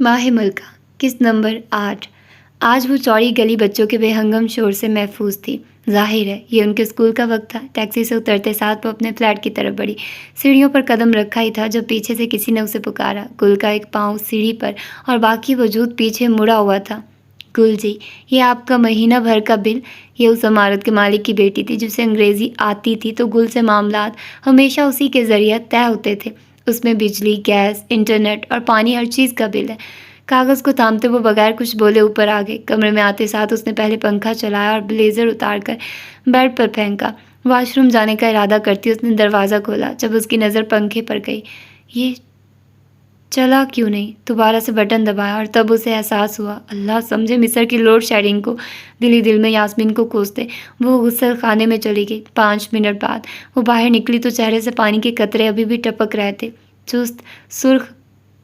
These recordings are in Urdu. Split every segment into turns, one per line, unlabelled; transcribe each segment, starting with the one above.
ماہ ملکہ قسط نمبر 8۔ آج وہ چوڑی گلی بچوں کے بے ہنگم شور سے محفوظ تھی۔ ظاہر ہے یہ ان کے اسکول کا وقت تھا۔ ٹیکسی سے اترتے ساتھ وہ اپنے فلیٹ کی طرف بڑھی۔ سیڑھیوں پر قدم رکھا ہی تھا جب پیچھے سے کسی نے اسے پکارا۔ گل کا ایک پاؤں سیڑھی پر اور باقی وجود پیچھے مڑا ہوا تھا۔ گل جی، یہ آپ کا مہینہ بھر کا بل۔ یہ اس عمارت کے مالک کی بیٹی تھی جسے انگریزی آتی تھی تو گل سے معاملات ہمیشہ اسی کے ذریعہ طے ہوتے تھے۔ اس میں بجلی، گیس، انٹرنیٹ اور پانی ہر چیز کا بل ہے۔ کاغذ کو تھامتے وہ بغیر کچھ بولے اوپر آ گئے۔ کمرے میں آتے ساتھ اس نے پہلے پنکھا چلایا اور بلیزر اتار کر بیڈ پر پھینکا۔ واش روم جانے کا ارادہ کرتی اس نے دروازہ کھولا۔ جب اس کی نظر پنکھے پر گئی، یہ چلا کیوں نہیں؟ دوبارہ سے بٹن دبایا اور تب اسے احساس ہوا، اللہ سمجھے مصر کی لوڈ شیڈنگ کو۔ دل ہی دل میں یاسمین کو کوستے وہ غسل خانے میں چلی گئی۔ 5 منٹ بعد وہ باہر نکلی تو چہرے سے پانی کے قطرے ابھی بھی ٹپک رہے تھے۔ چست سرخ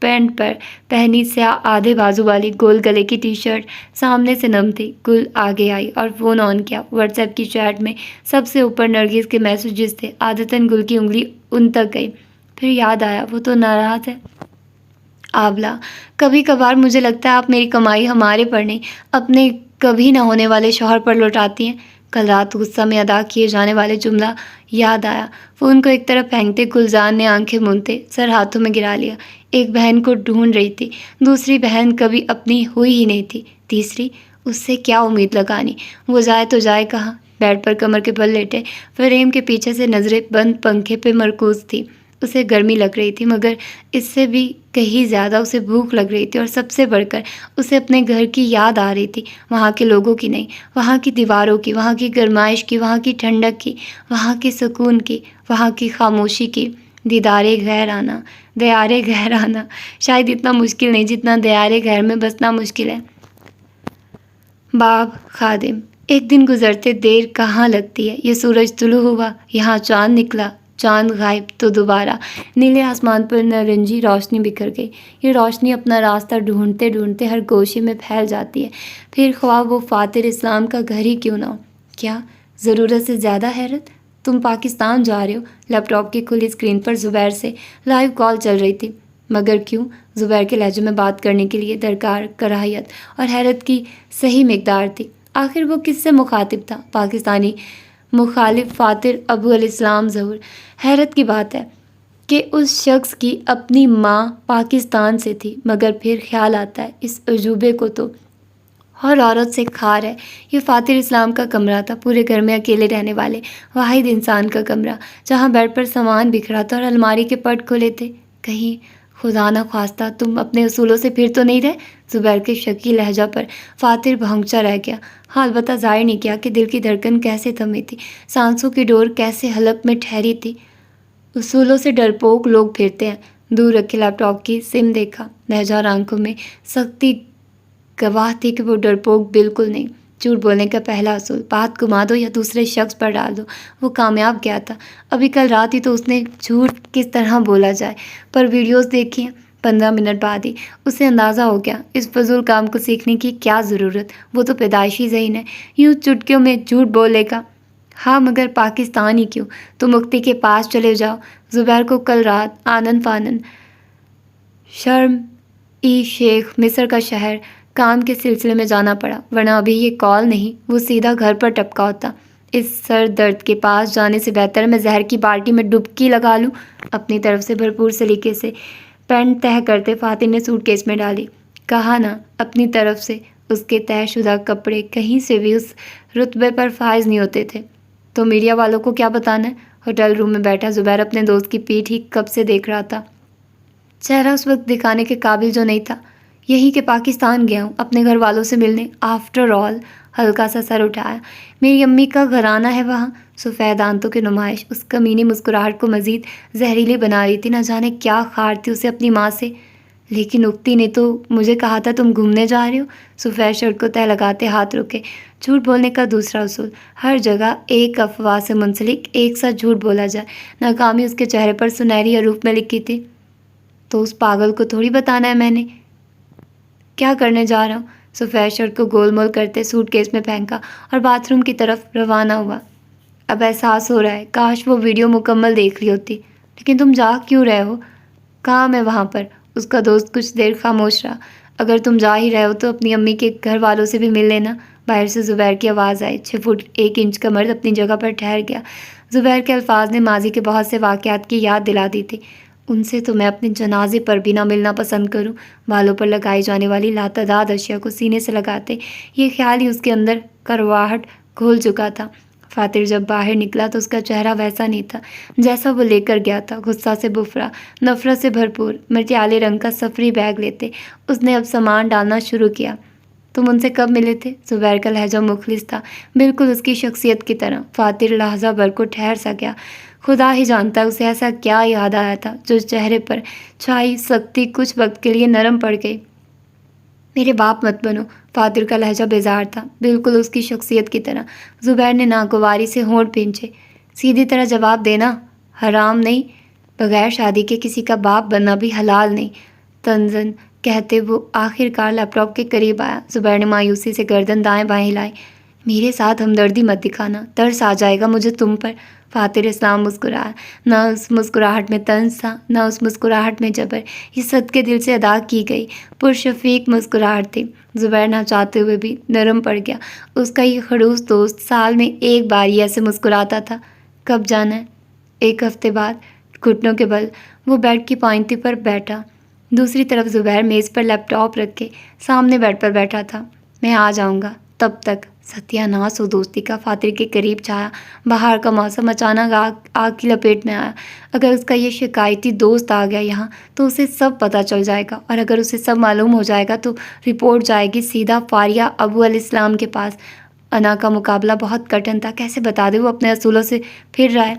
پینٹ پر پہنی سیاہ آدھے بازو والی گول گلے کی ٹی شرٹ سامنے سے نم تھی۔ گل آگے آئی اور فون آن کیا۔ واٹس ایپ کی چیٹ میں سب سے اوپر نرگس کے میسیجز تھے۔ عادتاً گل کی انگلی ان تک گئی، پھر یاد آیا وہ تو ناراض ہے۔ آولا، کبھی کبھار مجھے لگتا ہے آپ میری کمائی ہمارے پر نہیں، اپنے کبھی نہ ہونے والے شوہر پر لوٹاتی ہیں۔ کل رات غصہ میں ادا کیے جانے والے جملہ یاد آیا۔ فون کو ایک طرف پھینکتے گلزار نے آنکھیں مونتے سر ہاتھوں میں گرا لیا۔ ایک بہن کو ڈھونڈ رہی تھی، دوسری بہن کبھی اپنی ہوئی ہی نہیں تھی، تیسری اس سے کیا امید لگانی؟ وہ جائے تو جائے کہاں؟ بیڈ پر کمر کے بل لیٹے فریم کے پیچھے سے نظریں بند پنکھے پہ مرکوز تھی۔ اسے گرمی لگ رہی تھی مگر اس سے بھی کہیں زیادہ اسے بھوک لگ رہی تھی، اور سب سے بڑھ کر اسے اپنے گھر کی یاد آ رہی تھی۔ وہاں کے لوگوں کی نہیں، وہاں کی دیواروں کی، وہاں کی گرمائش کی، وہاں کی ٹھنڈک کی، وہاں کے سکون کی، وہاں کی خاموشی کی۔ دیدارے غیر آنا، دیارے غیر آنا شاید اتنا مشکل نہیں جتنا دیارے غیر میں بسنا مشکل ہے۔ باب خادم، ایک دن گزرتے دیر کہاں لگتی ہے۔ یہ سورج طلوع ہوا، یہاں چاند نکلا، چاند غائب تو دوبارہ نیلے آسمان پر نارنجی روشنی بکھر گئی۔ یہ روشنی اپنا راستہ ڈھونڈتے ڈھونڈتے ہر گوشے میں پھیل جاتی ہے، پھر خواہ وہ فاتر اسلام کا گھر ہی کیوں نہ ہو۔ کیا ضرورت سے زیادہ حیرت؟ تم پاکستان جا رہے ہو؟ لیپ ٹاپ کی کھلی اسکرین پر زبیر سے لائیو کال چل رہی تھی۔ مگر کیوں؟ زبیر کے لہجے میں بات کرنے کے لیے درکار کراہیت اور حیرت کی صحیح مقدار تھی۔ آخر وہ کس سے مخاطب تھا؟ پاکستانی مخالف فاتر ابو الاسلام ظہور۔ حیرت کی بات ہے کہ اس شخص کی اپنی ماں پاکستان سے تھی، مگر پھر خیال آتا ہے اس عجوبے کو تو ہر عورت سے کھار ہے۔ یہ فاتر اسلام کا کمرہ تھا، پورے گھر میں اکیلے رہنے والے واحد انسان کا کمرہ، جہاں بیڈ پر سامان بکھرا تھا اور الماری کے پٹ کھلے تھے۔ کہیں خدا نہ خواستہ تم اپنے اصولوں سے پھر تو نہیں رہے؟ زبیر کے شکی لہجہ پر فاتر بھونچا رہ گیا۔ ہاں، البتہ ظاہر نہیں کیا کہ دل کی دھڑکن کیسے تھمی تھی، سانسوں کی ڈور کیسے حلق میں ٹھہری تھی۔ اصولوں سے ڈرپوک لوگ پھرتے ہیں۔ دور رکھے لیپ ٹاپ کی سم دیکھا، لہجہ اور آنکھوں میں سختی گواہ تھی کہ وہ ڈرپوک بالکل نہیں۔ جھوٹ بولنے کا پہلا اصول، بات گما دو یا دوسرے شخص پر ڈال دو۔ وہ کامیاب کیا تھا؟ ابھی کل رات ہی تو اس نے جھوٹ کس طرح بولا جائے پر ویڈیوز دیکھی ہیں۔ 15 منٹ بعد ہی اسے اندازہ ہو گیا اس فضول کام کو سیکھنے کی کیا ضرورت، وہ تو پیدائشی ذہین ہے، یوں چٹکیوں میں جھوٹ بولے گا۔ ہاں مگر پاکستان ہی کیوں؟ تو مفتی کے پاس چلے جاؤ۔ زبیر کو کل رات آنن فانن شرم ای شیخ مصر کا شہر کام کے سلسلے میں جانا پڑا، ورنہ ابھی یہ کال نہیں وہ سیدھا گھر پر ٹپکا ہوتا۔ اس سر درد کے پاس جانے سے بہتر میں زہر کی بالٹی میں ڈبکی لگا لوں۔ اپنی طرف سے بھرپور سلیقے سے پینٹ تہہ کرتے فاتح نے سوٹ کیس میں ڈالی۔ کہا نا اپنی طرف سے اس کے طے شدہ کپڑے کہیں سے بھی اس رتبے پر فائز نہیں ہوتے تھے۔ تو میڈیا والوں کو کیا بتانا ہے؟ ہوٹل روم میں بیٹھا زبیر اپنے دوست کی پیٹھ ہی کب سے دیکھ رہا تھا، چہرہ اس وقت دکھانے کے قابل جو نہیں تھا۔ یہی کہ پاکستان گیا ہوں اپنے گھر والوں سے ملنے، آفٹر آل۔ ہلکا سا سر اٹھایا۔ میری امی کا گھرانہ ہے وہاں۔ سفید دانتوں کی نمائش اس کمینی مسکراہٹ کو مزید زہریلی بنا رہی تھی۔ نہ جانے کیا خار تھی اسے اپنی ماں سے۔ لیکن اکتی نے تو مجھے کہا تھا تم گھومنے جا رہے ہو۔ سفید شرٹ کو تہہ لگاتے ہاتھ رکے۔ جھوٹ بولنے کا دوسرا اصول، ہر جگہ ایک افواہ سے منسلک ایک ساتھ جھوٹ بولا جائے۔ ناکامی اس کے چہرے پر سنہری حروف میں لکھی تھی۔ تو اس پاگل کو تھوڑی بتانا ہے میں نے کیا کرنے جا رہا ہوں۔ سفید شرٹ کو گول مول کرتے سوٹ کیس میں پھینکا اور باتھ روم کی طرف روانہ ہوا۔ اب احساس ہو رہا ہے کاش وہ ویڈیو مکمل دیکھ لی ہوتی۔ لیکن تم جا کیوں رہے ہو؟ کام ہے وہاں پر۔ اس کا دوست کچھ دیر خاموش رہا۔ اگر تم جا ہی رہے ہو تو اپنی امی کے گھر والوں سے بھی مل لینا۔ باہر سے زبیر کی آواز آئی۔ 6 فٹ 1 انچ کا مرد اپنی جگہ پر ٹھہر گیا۔ زبیر کے الفاظ نے ماضی کے بہت سے واقعات کی یاد دلا دی تھی۔ ان سے تو میں اپنے جنازے پر بھی نہ ملنا پسند کروں۔ بالوں پر لگائی جانے والی لاتعداد اشیاء کو سینے سے لگاتے یہ خیال ہی اس کے اندر کرواہٹ گھول چکا تھا۔ فاتر جب باہر نکلا تو اس کا چہرہ ویسا نہیں تھا جیسا وہ لے کر گیا تھا، غصہ سے بھرا، نفرت سے بھرپور۔ مٹیالے رنگ کا سفری بیگ لیتے اس نے اب سامان ڈالنا شروع کیا۔ تم ان سے کب ملے تھے؟ زبیر کا لہجہ مخلص تھا، بالکل اس کی شخصیت کی طرح۔ فاتر لحظہ بھر کو ٹھہر سا گیا۔ خدا ہی جانتا اسے ایسا کیا یاد آیا تھا جو چہرے پر چھائی سختی کچھ وقت کے لیے نرم پڑ گئی۔ میرے باپ مت بنو۔ فاتر کا لہجہ بیزار تھا، بالکل اس کی شخصیت کی طرح۔ زبیر نے ناگواری سے ہونٹ بھینچے۔ سیدھی طرح جواب دینا، حرام نہیں، بغیر شادی کے کسی کا باپ بننا بھی حلال نہیں۔ تنزن کہتے وہ آخر کار لیپ ٹاپ کے قریب آیا۔ زبیر نے مایوسی سے گردن دائیں بائیں ہلائی۔ میرے ساتھ ہمدردی مت دکھانا، ترس آ جائے گا مجھے تم پر۔ فاتر اسلام مسکرایا۔ نہ اس مسکراہٹ میں طنز تھا، نہ اس مسکراہٹ میں جبر، یہ صدقے دل سے ادا کی گئی پرشفیق مسکراہٹ تھی۔ زبیر نہ چاہتے ہوئے بھی نرم پڑ گیا۔ اس کا یہ خڑوس دوست سال میں ایک بار ہی ایسے مسکراتا تھا۔ کب جانا ہے؟ 1 ہفتے بعد۔ گھٹنوں کے بل وہ بیڈ کی پائنتی پر بیٹھا۔ دوسری طرف زبیر میز پر لیپ ٹاپ رکھ کے سامنے بیڈ پر بیٹھا تھا۔ میں آ جاؤں گا تب تک۔ ستیہ ناس ہو دوستی کا۔ فاتر کے قریب چھایا۔ باہر کا موسم اچانک آگ کی لپیٹ میں آیا۔ اگر اس کا یہ شکایتی دوست آ گیا یہاں تو اسے سب پتہ چل جائے گا، اور اگر اسے سب معلوم ہو جائے گا تو رپورٹ جائے گی سیدھا فاریہ ابو علیہ السلام کے پاس۔ انا کا مقابلہ بہت کٹھن تھا، کیسے بتا دے وہ اپنے اصولوں سے پھر رہا ہے۔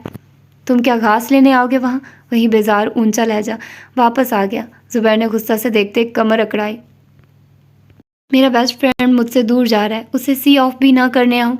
تم کیا گھاس لینے آؤ گے وہاں؟ وہیں بیزار اونچا لہجہ واپس آ گیا۔ زبیر نے غصہ سے دیکھتے کمر اکڑائی۔ میرا بیسٹ فرینڈ مجھ سے دور جا رہا ہے، اسے سی آف بھی نہ کرنے آؤں؟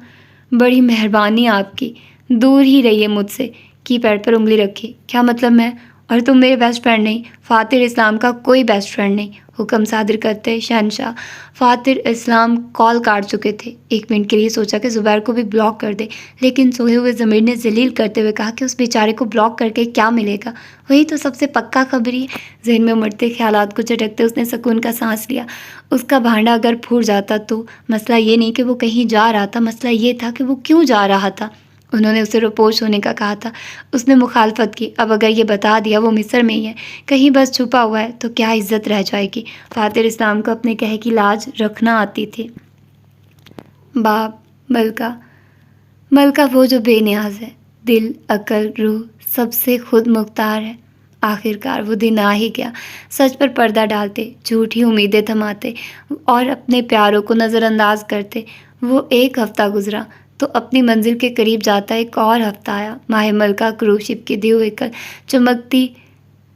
بڑی مہربانی آپ کی، دور ہی رہیے مجھ سے۔ کی پیڈ پر انگلی رکھی۔ کیا مطلب میں اور تم میرے بیسٹ فرینڈ نہیں؟ فاتر اسلام کا کوئی بیسٹ فرینڈ نہیں، حکم صادر کرتے شہنشاہ۔ فاتر اسلام کال کاٹ چکے تھے۔ 1 منٹ کے لیے سوچا کہ زبیر کو بھی بلاک کر دے، لیکن سوئے ہوئے ضمیر نے ذلیل کرتے ہوئے کہا کہ اس بیچارے کو بلاک کر کے کیا ملے گا، وہی تو سب سے پکا خبری ہے۔ ذہن میں امڑتے خیالات کو جھٹکتے اس نے سکون کا سانس لیا۔ اس کا بھانڈا اگر پھوٹ جاتا تو مسئلہ یہ نہیں کہ وہ کہیں جا رہا تھا، مسئلہ یہ تھا کہ وہ کیوں جا رہا تھا۔ انہوں نے اسے روپوش ہونے کا کہا تھا، اس نے مخالفت کی۔ اب اگر یہ بتا دیا وہ مصر میں ہی ہے، کہیں بس چھپا ہوا ہے، تو کیا عزت رہ جائے گی۔ فاتر اسلام کو اپنے کہے کی لاج رکھنا آتی تھی۔ باپ، ملکہ وہ جو بے نیاز ہے، دل، عقل، روح سب سے خود مختار ہے۔ آخر کار وہ دن آ ہی گیا۔ سچ پر پردہ ڈالتے، جھوٹی امیدیں تھماتے اور اپنے پیاروں کو نظر انداز کرتے وہ 1 ہفتہ گزرا تو اپنی منزل کے قریب جاتا 1 اور ہفتہ آیا۔ ماہ ملکہ کروز شپ کی دیو ایکل چمکتی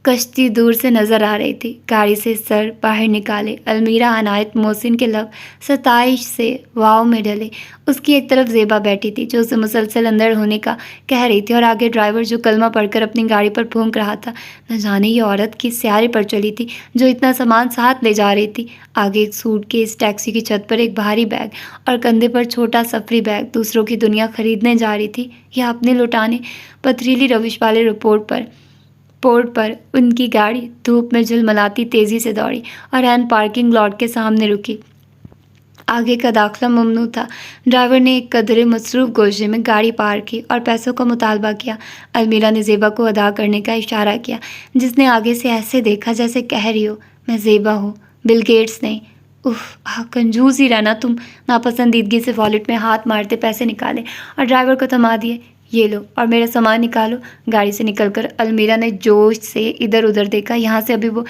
کشتی دور سے نظر آ رہی تھی۔ گاڑی سے سر باہر نکالے المیرا عنایت محسن کے لب ستائش سے واو میں ڈلے۔ اس کی ایک طرف زیبا بیٹھی تھی جو اسے مسلسل اندر ہونے کا کہہ رہی تھی، اور آگے ڈرائیور جو کلمہ پڑھ کر اپنی گاڑی پر پھونک رہا تھا۔ نہ جانے یہ عورت کس سیارے پر چلی تھی جو اتنا سامان ساتھ لے جا رہی تھی۔ آگے ایک سوٹ کیس، ٹیکسی کی چھت پر ایک بھاری بیگ اور کندھے پر چھوٹا سفری بیگ۔ دوسروں کی دنیا خریدنے جا رہی تھی یا اپنے لوٹانے؟ پتھریلی روش والے پورٹ پر ان کی گاڑی دھوپ میں جھلملاتی تیزی سے دوڑی اور عین پارکنگ لاٹ کے سامنے رکی۔ آگے کا داخلہ ممنوع تھا۔ ڈرائیور نے ایک قدرے مصروف گوشے میں گاڑی پارک کی اور پیسوں کا مطالبہ کیا۔ المیرا نے زیبا کو ادا کرنے کا اشارہ کیا، جس نے آگے سے ایسے دیکھا جیسے کہہ رہی ہو، میں زیبا ہوں، بل گیٹس نہیں۔ کنجوس ہی رہنا تم۔ ناپسندیدگی سے والیٹ میں ہاتھ مارتے پیسے نکالے اور ڈرائیور کو تھما دیے۔ یہ لو اور میرا سامان نکالو۔ گاڑی سے نکل کر المیرا نے جوش سے ادھر ادھر دیکھا، یہاں سے ابھی وہ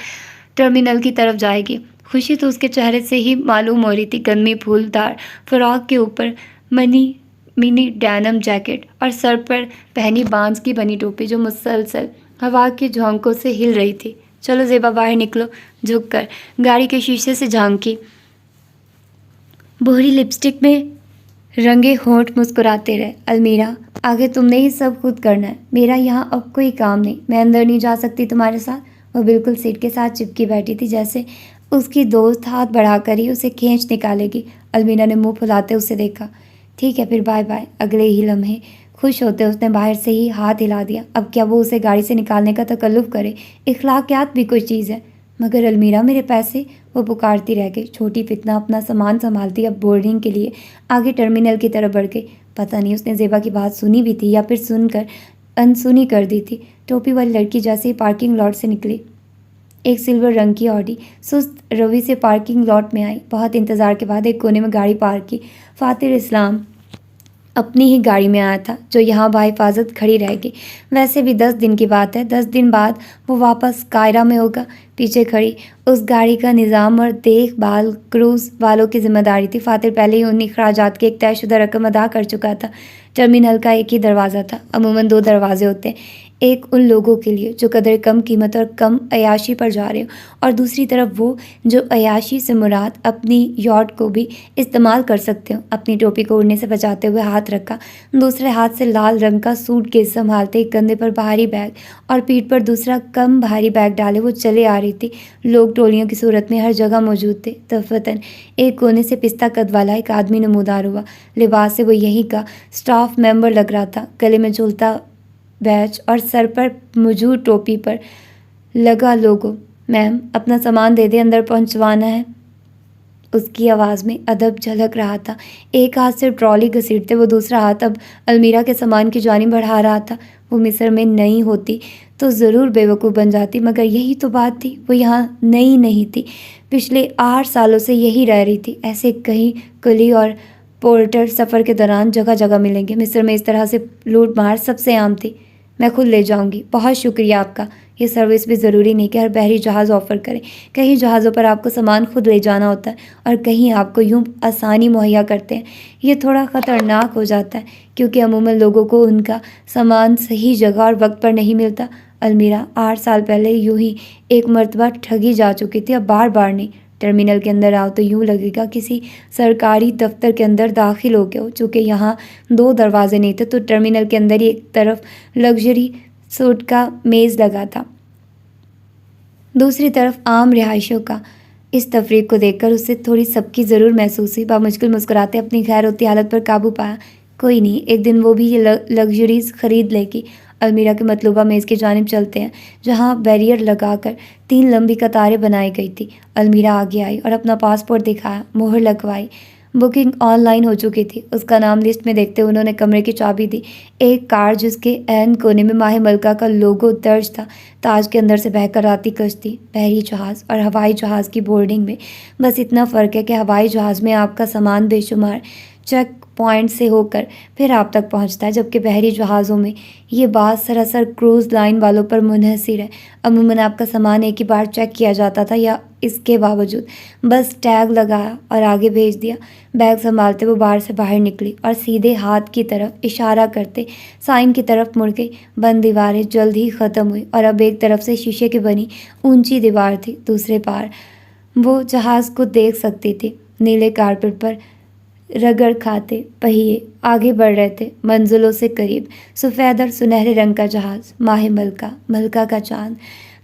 ٹرمینل کی طرف جائے گی۔ خوشی تو اس کے چہرے سے ہی معلوم ہو رہی تھی۔ گندمی پھول دار فراق کے اوپر منی ڈینم جیکٹ اور سر پر پہنی بانس کی بنی ٹوپی جو مسلسل ہوا کے جھونکوں سے ہل رہی تھی۔ چلو زیبا باہر نکلو۔ جھک کر گاڑی کے شیشے سے جھانکی، بھوری لپسٹک میں رنگے ہونٹ مسکراتے رہے۔ المیرا، آگے تم نے ہی سب خود کرنا ہے، میرا یہاں اب کوئی کام نہیں۔ میں اندر نہیں جا سکتی تمہارے ساتھ؟ وہ بالکل سیٹ کے ساتھ چپکی بیٹھی تھی، جیسے اس کی دوست ہاتھ بڑھا کر ہی اسے کھینچ نکالے گی۔ المیرا نے منہ پھلاتے اسے دیکھا۔ ٹھیک ہے پھر، بائے بائے۔ اگلے ہی لمحے خوش ہوتے اس نے باہر سے ہی ہاتھ ہلا دیا۔ اب کیا وہ اسے گاڑی سے نکالنے کا تکلف کرے؟ اخلاقیات بھی کوئی چیز ہے۔ مگر المیرا، میرے پیسے؟ وہ پکارتی رہ گئی۔ چھوٹی فتنہ اپنا سامان سنبھالتی اب بورڈنگ کے لیے آگے ٹرمینل کی طرف بڑھ گئی۔ پتہ نہیں اس نے زیبا کی بات سنی بھی تھی یا پھر سن کر انسنی کر دی تھی۔ ٹوپی والی لڑکی جیسے ہی پارکنگ لاٹ سے نکلی، ایک سلور رنگ کی آڈی سست روی سے پارکنگ لاٹ میں آئی۔ بہت انتظار کے بعد ایک کونے میں گاڑی پارک کی۔ فاتر اسلام اپنی ہی گاڑی میں آیا تھا جو یہاں بحفاظت کھڑی رہے گی۔ ویسے بھی 10 دن کی بات ہے، 10 دن بعد وہ واپس قاہرہ میں ہوگا۔ پیچھے کھڑی اس گاڑی کا نظام اور دیکھ بھال کروز والوں کی ذمہ داری تھی۔ فاتر پہلے ہی ان اخراجات کی ایک طے شدہ رقم ادا کر چکا تھا۔ ٹرمینل کا ایک ہی دروازہ تھا، عموماً 2 دروازے ہوتے ہیں، ایک ان لوگوں کے لیے جو قدر کم قیمت اور کم عیاشی پر جا رہے ہوں، اور دوسری طرف وہ جو عیاشی سے مراد اپنی یاٹ کو بھی استعمال کر سکتے ہوں۔ اپنی ٹوپی کو اڑنے سے بچاتے ہوئے ہاتھ رکھا، دوسرے ہاتھ سے لال رنگ کا سوٹ کیس سنبھالتے، ایک کندھے پر بھاری بیگ اور پیٹھ پر دوسرا کم بھاری بیگ ڈالے وہ چلے آ رہی تھی۔ لوگ ٹولیوں کی صورت میں ہر جگہ موجود تھے۔ دفتر ایک کونے سے پستہ قد والا ایک آدمی نمودار ہوا۔ لباس سے وہ یہیں کا اسٹاف ممبر لگ رہا تھا۔ گلے میں جھولتا بیج اور سر پر موجود ٹوپی پر لگا لوگو۔ میم اپنا سامان دے دے، اندر پہنچوانا ہے۔ اس کی آواز میں ادب جھلک رہا تھا۔ ایک ہاتھ سے ٹرالی گھسیٹتے وہ دوسرا ہاتھ اب المیرا کے سامان کی جانب بڑھا رہا تھا۔ وہ مصر میں نئی ہوتی تو ضرور بے وقوف بن جاتی، مگر یہی تو بات تھی، وہ یہاں نئی نہیں تھی، پچھلے 8 سالوں سے یہی رہ رہی تھی۔ ایسے کئی کلی اور پورٹر سفر کے دوران جگہ جگہ ملیں گے۔ مصر میں اس طرح سے لوٹ مار سب سے عام تھی۔ میں خود لے جاؤں گی۔ بہت شکریہ آپ کا۔ یہ سروس بھی ضروری نہیں کہ ہر بحری جہاز آفر کرے۔ کئی جہازوں پر آپ کو سامان خود لے جانا ہوتا ہے اور کہیں آپ کو یوں آسانی مہیا کرتے ہیں۔ یہ تھوڑا خطرناک ہو جاتا ہے کیونکہ عموماً لوگوں کو ان کا سامان صحیح جگہ اور وقت پر نہیں ملتا۔ المیرا 8 سال پہلے یوں ہی ایک مرتبہ ٹھگی جا چکی تھی، اب بار بار نہیں۔ ٹرمینل کے اندر آؤ تو یوں لگے گا کسی سرکاری دفتر کے اندر داخل ہو گئے ہو۔ چونکہ یہاں 2 دروازے نہیں تھے تو ٹرمینل کے اندر ہی ایک طرف لگژری سوٹ کا میز لگا تھا، دوسری طرف عام رہائشیوں کا۔ اس تفریق کو دیکھ کر اسے تھوڑی سبکی ضرور محسوس ہوئی۔ بامشکل مسکراتے اپنی غیر ہوتی حالت پر قابو پایا۔ کوئی نہیں، ایک دن وہ بھی یہ لگژریز خرید لے گی۔ المیرا کے مطلوبہ میز کی جانب چلتے ہیں جہاں بیریئر لگا کر 3 لمبی قطاریں بنائی گئی تھی۔ المیرا آگے آئی اور اپنا پاسپورٹ دکھایا، مہر لگوائی۔ بکنگ آن لائن ہو چکی تھی۔ اس کا نام لسٹ میں دیکھتے انہوں نے کمرے کی چابی دی۔ ایک کار جس کے عین کونے میں ماہ ملکہ کا لوگو درج تھا، تاج کے اندر سے بہہ کر آتی کشتی، بحری جہاز اور ہوائی جہاز کی بورڈنگ میں بس اتنا فرق ہے کہ ہوائی جہاز میں آپ کا سامان بے شمار چیک پوائنٹ سے ہو کر پھر آپ تک پہنچتا ہے، جبکہ بحری جہازوں میں یہ بات سراسر کروز لائن والوں پر منحصر ہے۔ عموماً آپ کا سامان ایک ہی بار چیک کیا جاتا تھا یا اس کے باوجود بس ٹیگ لگایا اور آگے بھیج دیا۔ بیگ سنبھالتے وہ بار سے باہر نکلی اور سیدھے ہاتھ کی طرف اشارہ کرتے سائن کی طرف مڑ گئی۔ بند دیواریں جلد ہی ختم ہوئی اور اب ایک طرف سے شیشے کی بنی اونچی دیوار تھی، دوسرے پار وہ جہاز کو دیکھ سکتی تھی۔ نیلے کارپٹ پر رگڑ کھاتے پہیے آگے بڑھ رہے تھے، منزلوں سے قریب۔ سفید اور سنہرے رنگ کا جہاز، ماہ ملکہ، ملکہ کا چاند۔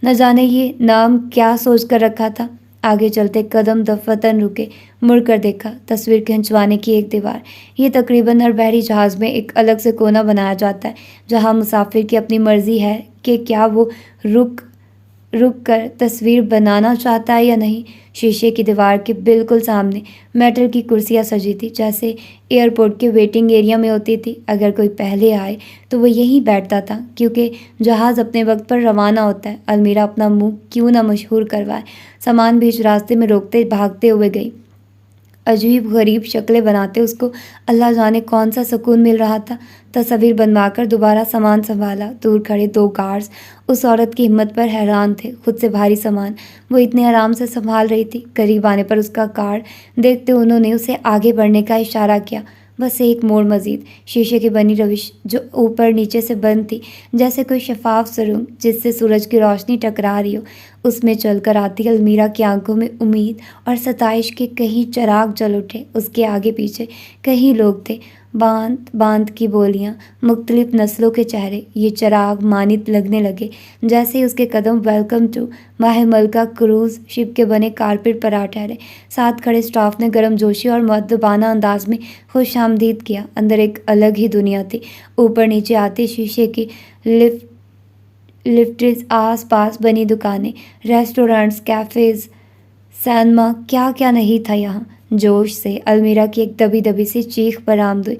نہ جانے یہ نام کیا سوچ کر رکھا تھا۔ آگے چلتے قدم دفتن رکے، مڑ کر دیکھا، تصویر کھنچوانے کی ایک دیوار۔ یہ تقریباً ہر بحری جہاز میں ایک الگ سے کونا بنایا جاتا ہے جہاں مسافر کی اپنی مرضی ہے کہ کیا وہ رک کر تصویر بنانا چاہتا ہے یا نہیں۔ شیشے کی دیوار کے بالکل سامنے میٹل کی کرسیاں سجی تھی جیسے ایئرپورٹ کے ویٹنگ ایریا میں ہوتی تھی۔ اگر کوئی پہلے آئے تو وہ یہیں بیٹھتا تھا کیونکہ جہاز اپنے وقت پر روانہ ہوتا ہے۔ المیرا اپنا منہ کیوں نہ مشہور کروائے، سامان بیچ راستے میں روکتے بھاگتے ہوئے گئی۔ عجیب غریب شکلیں بناتے اس کو اللہ جانے کون سا سکون مل رہا تھا۔ تصویر بنوا کر دوبارہ سامان سنبھالا۔ دور کھڑے 2 گارڈز اس عورت کی ہمت پر حیران تھے۔ خود سے بھاری سامان وہ اتنے آرام سے سنبھال رہی تھی۔ قریب آنے پر اس کا کارڈ دیکھتے انہوں نے اسے آگے بڑھنے کا اشارہ کیا۔ بس ایک موڑ مزید۔ شیشے کی بنی روش جو اوپر نیچے سے بند تھی، جیسے کوئی شفاف سرنگ جس سے سورج کی روشنی ٹکرا رہی ہو، اس میں چل کر آتی المیرا کی آنکھوں میں امید اور ستائش کے کہیں چراغ جل اٹھے۔ اس کے آگے پیچھے کہیں لوگ تھے، باندھ کی بولیاں، مختلف نسلوں کے چہرے۔ یہ چراغ مانند لگنے لگے جیسے اس کے قدم ویلکم ٹو ماہ ملکہ کروز شپ کے بنے کارپٹ پر آ ٹھہرے۔ ساتھ کھڑے سٹاف نے گرم جوشی اور مؤدبانہ انداز میں خوش آمدید کیا۔ اندر ایک الگ ہی دنیا تھی۔ اوپر نیچے آتی شیشے کی لفٹس، آس پاس بنی دکانیں، ریسٹورانٹس، کیفیز، سینما کیا کیا نہیں تھا یہاں۔ جوش سے المیرا کی ایک دبی دبی سی چیخ برآمد ہوئی۔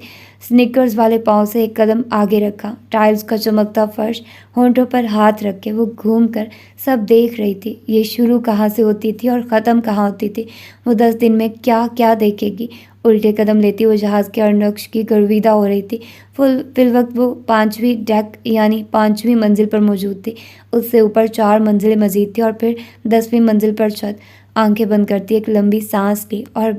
سنیکرز والے پاؤں سے ایک قدم آگے رکھا، ٹائلز کا چمکتا فرش، ہونٹوں پر ہاتھ رکھ کے وہ گھوم کر سب دیکھ رہی تھی۔ یہ شروع کہاں سے ہوتی تھی اور ختم کہاں ہوتی تھی؟ وہ 10 دن میں کیا کیا دیکھے گی؟ الٹے قدم لیتی وہ جہاز کے ارنقش کی گرویدہ ہو رہی تھی۔ فی الوقت وہ 5ویں ڈیک یعنی 5ویں منزل پر موجود تھی۔ اس سے اوپر 4 منزلیں مزید تھیں اور پھر 10ویں منزل پر چھت۔ آنکھیں بند کرتی ایک لمبی سانس لی اور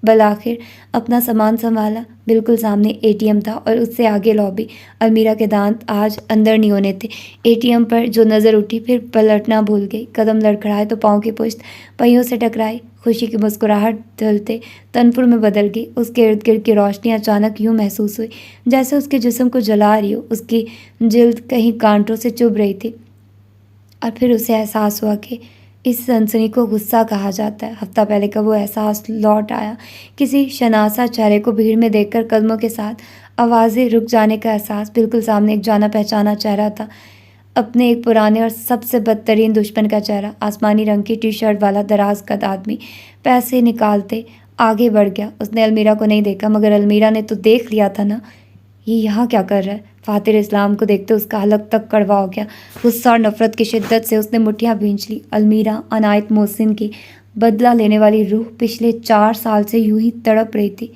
بالآخر اپنا سامان سنبھالا۔ بالکل سامنے ATM تھا اور اس سے آگے لابی۔ المیرا کے دانت آج اندر نہیں ہونے تھے۔ ATM پر جو نظر اٹھی پھر پلٹنا بھول گئی۔ قدم لڑکھڑائے تو پاؤں کی پشت پہیوں سے ٹکرائی۔ خوشی کی مسکراہٹ ڈھلتے تنفر میں بدل گئی۔ اس کے ارد گرد کی روشنی اچانک یوں محسوس ہوئی جیسے اس کے جسم کو جلا رہی ہو۔ اس کی جلد کہیں کانٹوں سے چبھ رہی تھی اور پھر اسے احساس ہوا کہ اس سنسنی کو غصہ کہا جاتا ہے۔ ہفتہ پہلے کا وہ احساس لوٹ آیا، کسی شناسا چہرے کو بھیڑ میں دیکھ کر قدموں کے ساتھ آوازیں رک جانے کا احساس۔ بالکل سامنے ایک جانا پہچانا چہرہ تھا، اپنے ایک پرانے اور سب سے بدترین دشمن کا چہرہ۔ آسمانی رنگ کی ٹی شرٹ والا دراز قد آدمی پیسے نکالتے آگے بڑھ گیا۔ اس نے المیرا کو نہیں دیکھا، مگر المیرا نے تو دیکھ لیا تھا نا۔ یہ یہاں کیا کر رہا ہے؟ فاتر اسلام کو دیکھتے اس کا حلق تک کڑوا ہو گیا۔ غصہ اور نفرت کی شدت سے اس نے مٹھیاں بھینچ لی۔ المیرا عنایت محسن کی بدلہ لینے والی روح پچھلے 4 سال سے یوں ہی تڑپ رہی تھی۔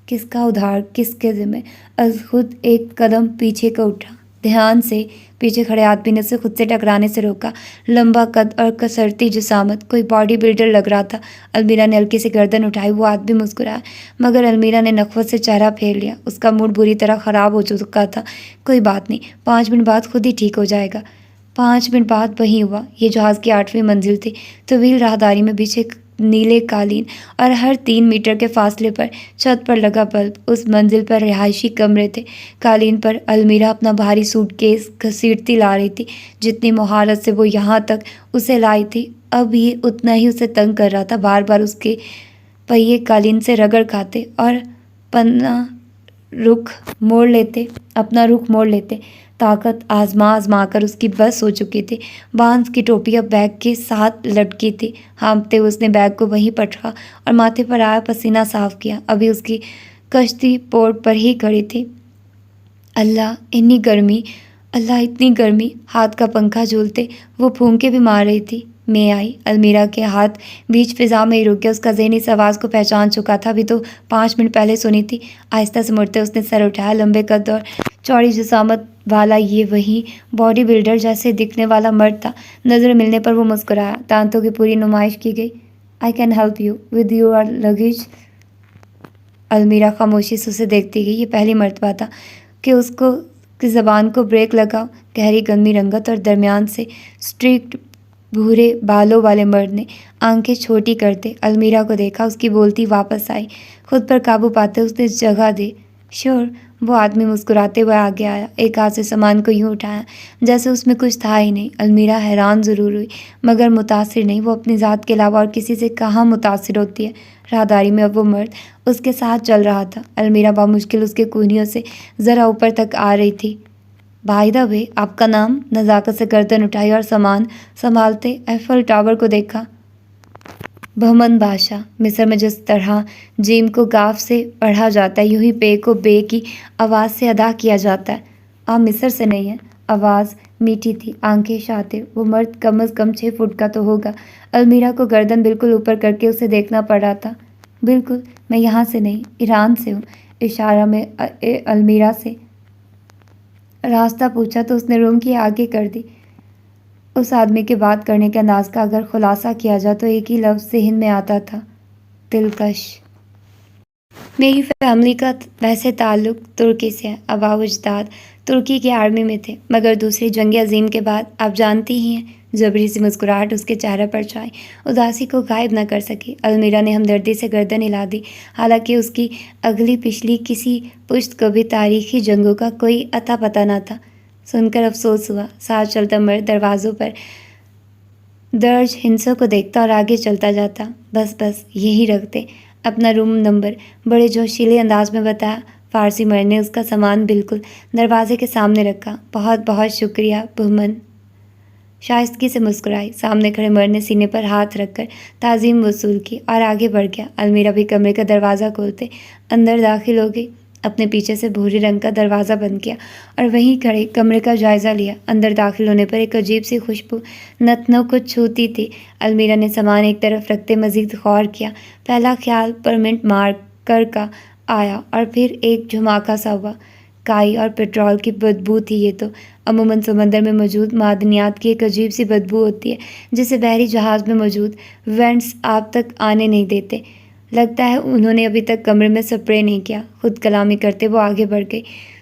کس کا ادھار، کس کے ذمہ؟ از خود ایک قدم پیچھے کو اٹھا، دھیان سے پیچھے کھڑے آدمی نے اسے خود سے ٹکرانے سے روکا۔ لمبا قد اور کسرتی جسامت، کوئی باڈی بلڈر لگ رہا تھا۔ المیرا نے ہلکی سی گردن اٹھائی، وہ آدمی مسکرایا، مگر المیرا نے نخوت سے چہرہ پھیر لیا۔ اس کا موڈ بری طرح خراب ہو چکا تھا۔ کوئی بات نہیں، 5 منٹ بعد خود ہی ٹھیک ہو جائے گا۔ 5 منٹ بعد وہی ہوا۔ یہ جہاز کی 8ویں منزل تھی۔ طویل راہداری میں بچھے نیلے قالین اور ہر 3 میٹر کے فاصلے پر چھت پر لگا بلب۔ اس منزل پر رہائشی کمرے تھے۔ قالین پر المیرا اپنا بھاری سوٹ کیس گھسیٹتی لا رہی تھی۔ جتنی مہارت سے وہ یہاں تک اسے لائی تھی، اب یہ اتنا ہی اسے تنگ کر رہا تھا۔ بار بار اس کے پہیے قالین سے رگڑ کھاتے اور اپنا رخ موڑ لیتے۔ طاقت آزما کر اس کی بس ہو چکی تھی۔ بانس کی ٹوپی اب بیگ کے ساتھ لٹکی تھی۔ ہانپتے اس نے بیگ کو وہیں پٹکا اور ماتھے پر آیا پسینہ صاف کیا۔ ابھی اس کی کشتی پورٹ پر ہی کھڑی تھی۔ اللہ اتنی گرمی! ہاتھ کا پنکھا جھولتے وہ پھونکے بھی مار رہی تھی۔ میں آئی۔ المیرا کے ہاتھ بیچ فضا میں ہی رک گیا۔ اس کا ذہن اس آواز کو پہچان چکا تھا، ابھی تو 5 منٹ پہلے سنی تھی۔ آہستہ سے مڑتے اس نے سر اٹھایا۔ لمبے قد اور چوڑی جسامت والا یہ وہی باڈی بلڈر جیسے دکھنے والا مرد تھا۔ نظر ملنے پر وہ مسکرایا، دانتوں کی پوری نمائش کی گئی۔ I can help you with your luggage۔ المیرا خاموشی سے اسے دیکھتی گئی۔ یہ پہلی مرتبہ تھا کہ اس کی زبان کو بریک لگا۔ گہری گندمی رنگت اور درمیان سے اسٹریکڈ بھورے بالوں والے مرد نے آنکھیں چھوٹی کرتے المیرا کو دیکھا۔ اس کی بولتی واپس آئی۔ خود پر قابو پاتے اس نے جگہ دی۔ شور! وہ آدمی مسکراتے ہوئے آگے آیا، ایک ہاتھ سے سامان کو یوں اٹھایا جیسے اس میں کچھ تھا ہی نہیں۔ المیرا حیران ضرور ہوئی مگر متاثر نہیں۔ وہ اپنی ذات کے علاوہ اور کسی سے کہاں متاثر ہوتی ہے؟ راہداری میں اب وہ مرد اس کے ساتھ چل رہا تھا۔ المیرا بامشکل اس کے کونیوں سے ذرا اوپر تک آ رہی تھی۔ بائی دا وے، آپ کا نام؟ نزاکت سے گردن اٹھائی اور سامان سنبھالتے ایفل ٹاور کو دیکھا۔ بہمن بادشاہ۔ مصر میں جس طرح جیم کو گاف سے پڑھا جاتا ہے، یوں ہی پے کو بے کی آواز سے ادا کیا جاتا ہے۔ آپ مصر سے نہیں ہیں؟ آواز میٹھی تھی، آنکھیں شاطر۔ وہ مرد کم از کم 6 فٹ کا تو ہوگا۔ المیرا کو گردن بالکل اوپر کر کے اسے دیکھنا پڑ رہا تھا۔ بالکل، میں یہاں سے نہیں، ایران سے ہوں۔ اشارہ میں المیرا سے راستہ پوچھا تو اس نے روم کی آگے کر دی۔ اس آدمی کے بات کرنے کے انداز کا اگر خلاصہ کیا جائے تو ایک ہی لفظ ذہن میں آتا تھا، دلکش۔ میری فیملی کا ویسے تعلق ترکی سے ہے۔ آباء و اجداد ترکی کی آرمی میں تھے، مگر دوسری جنگ عظیم کے بعد آپ جانتی ہی ہیں۔ جبری سی مسکراہٹ اس کے چہرے پر چھائی، اداسی کو غائب نہ کر سکی۔ المیرا نے ہمدردی سے گردن ہلا دی، حالانکہ اس کی اگلی پچھلی کسی پشت کو بھی تاریخی جنگوں کا کوئی اتا پتہ نہ تھا۔ سن کر افسوس ہوا۔ ساتھ چلتا مرد دروازوں پر درج ہندسوں کو دیکھتا اور آگے چلتا جاتا۔ بس یہی رکھتے، اپنا روم نمبر بڑے جوشیلے انداز میں بتایا۔ فارسی مرد نے اس کا سامان بالکل دروازے کے سامنے رکھا۔ بہت بہت شکریہ بہمن۔ شائستگی سے مسکرائی۔ سامنے کھڑے مرد نے سینے پر ہاتھ رکھ کر تعظیم وصول کی اور آگے بڑھ گیا۔ المیرا بھی کمرے کا دروازہ کھولتے اندر داخل ہو گئی، اپنے پیچھے سے بھوری رنگ کا دروازہ بند کیا اور وہیں کھڑے کمرے کا جائزہ لیا۔ اندر داخل ہونے پر ایک عجیب سی خوشبو نتنوں کو چھوتی تھی۔ المیرا نے سامان ایک طرف رکھتے مزید غور کیا۔ پہلا خیال پرمنٹ مارکر کا آیا اور پھر ایک جھماکا سا ہوا۔ کائی اور پٹرول کی بدبو تھی یہ تو۔ عموماً سمندر میں موجود معدنیات کی ایک عجیب سی بدبو ہوتی ہے جسے بحری جہاز میں موجود وینٹس آپ تک آنے نہیں دیتے۔ لگتا ہے انہوں نے ابھی تک کمرے میں سپرے نہیں کیا۔ خود کلامی کرتے وہ آگے بڑھ گئی۔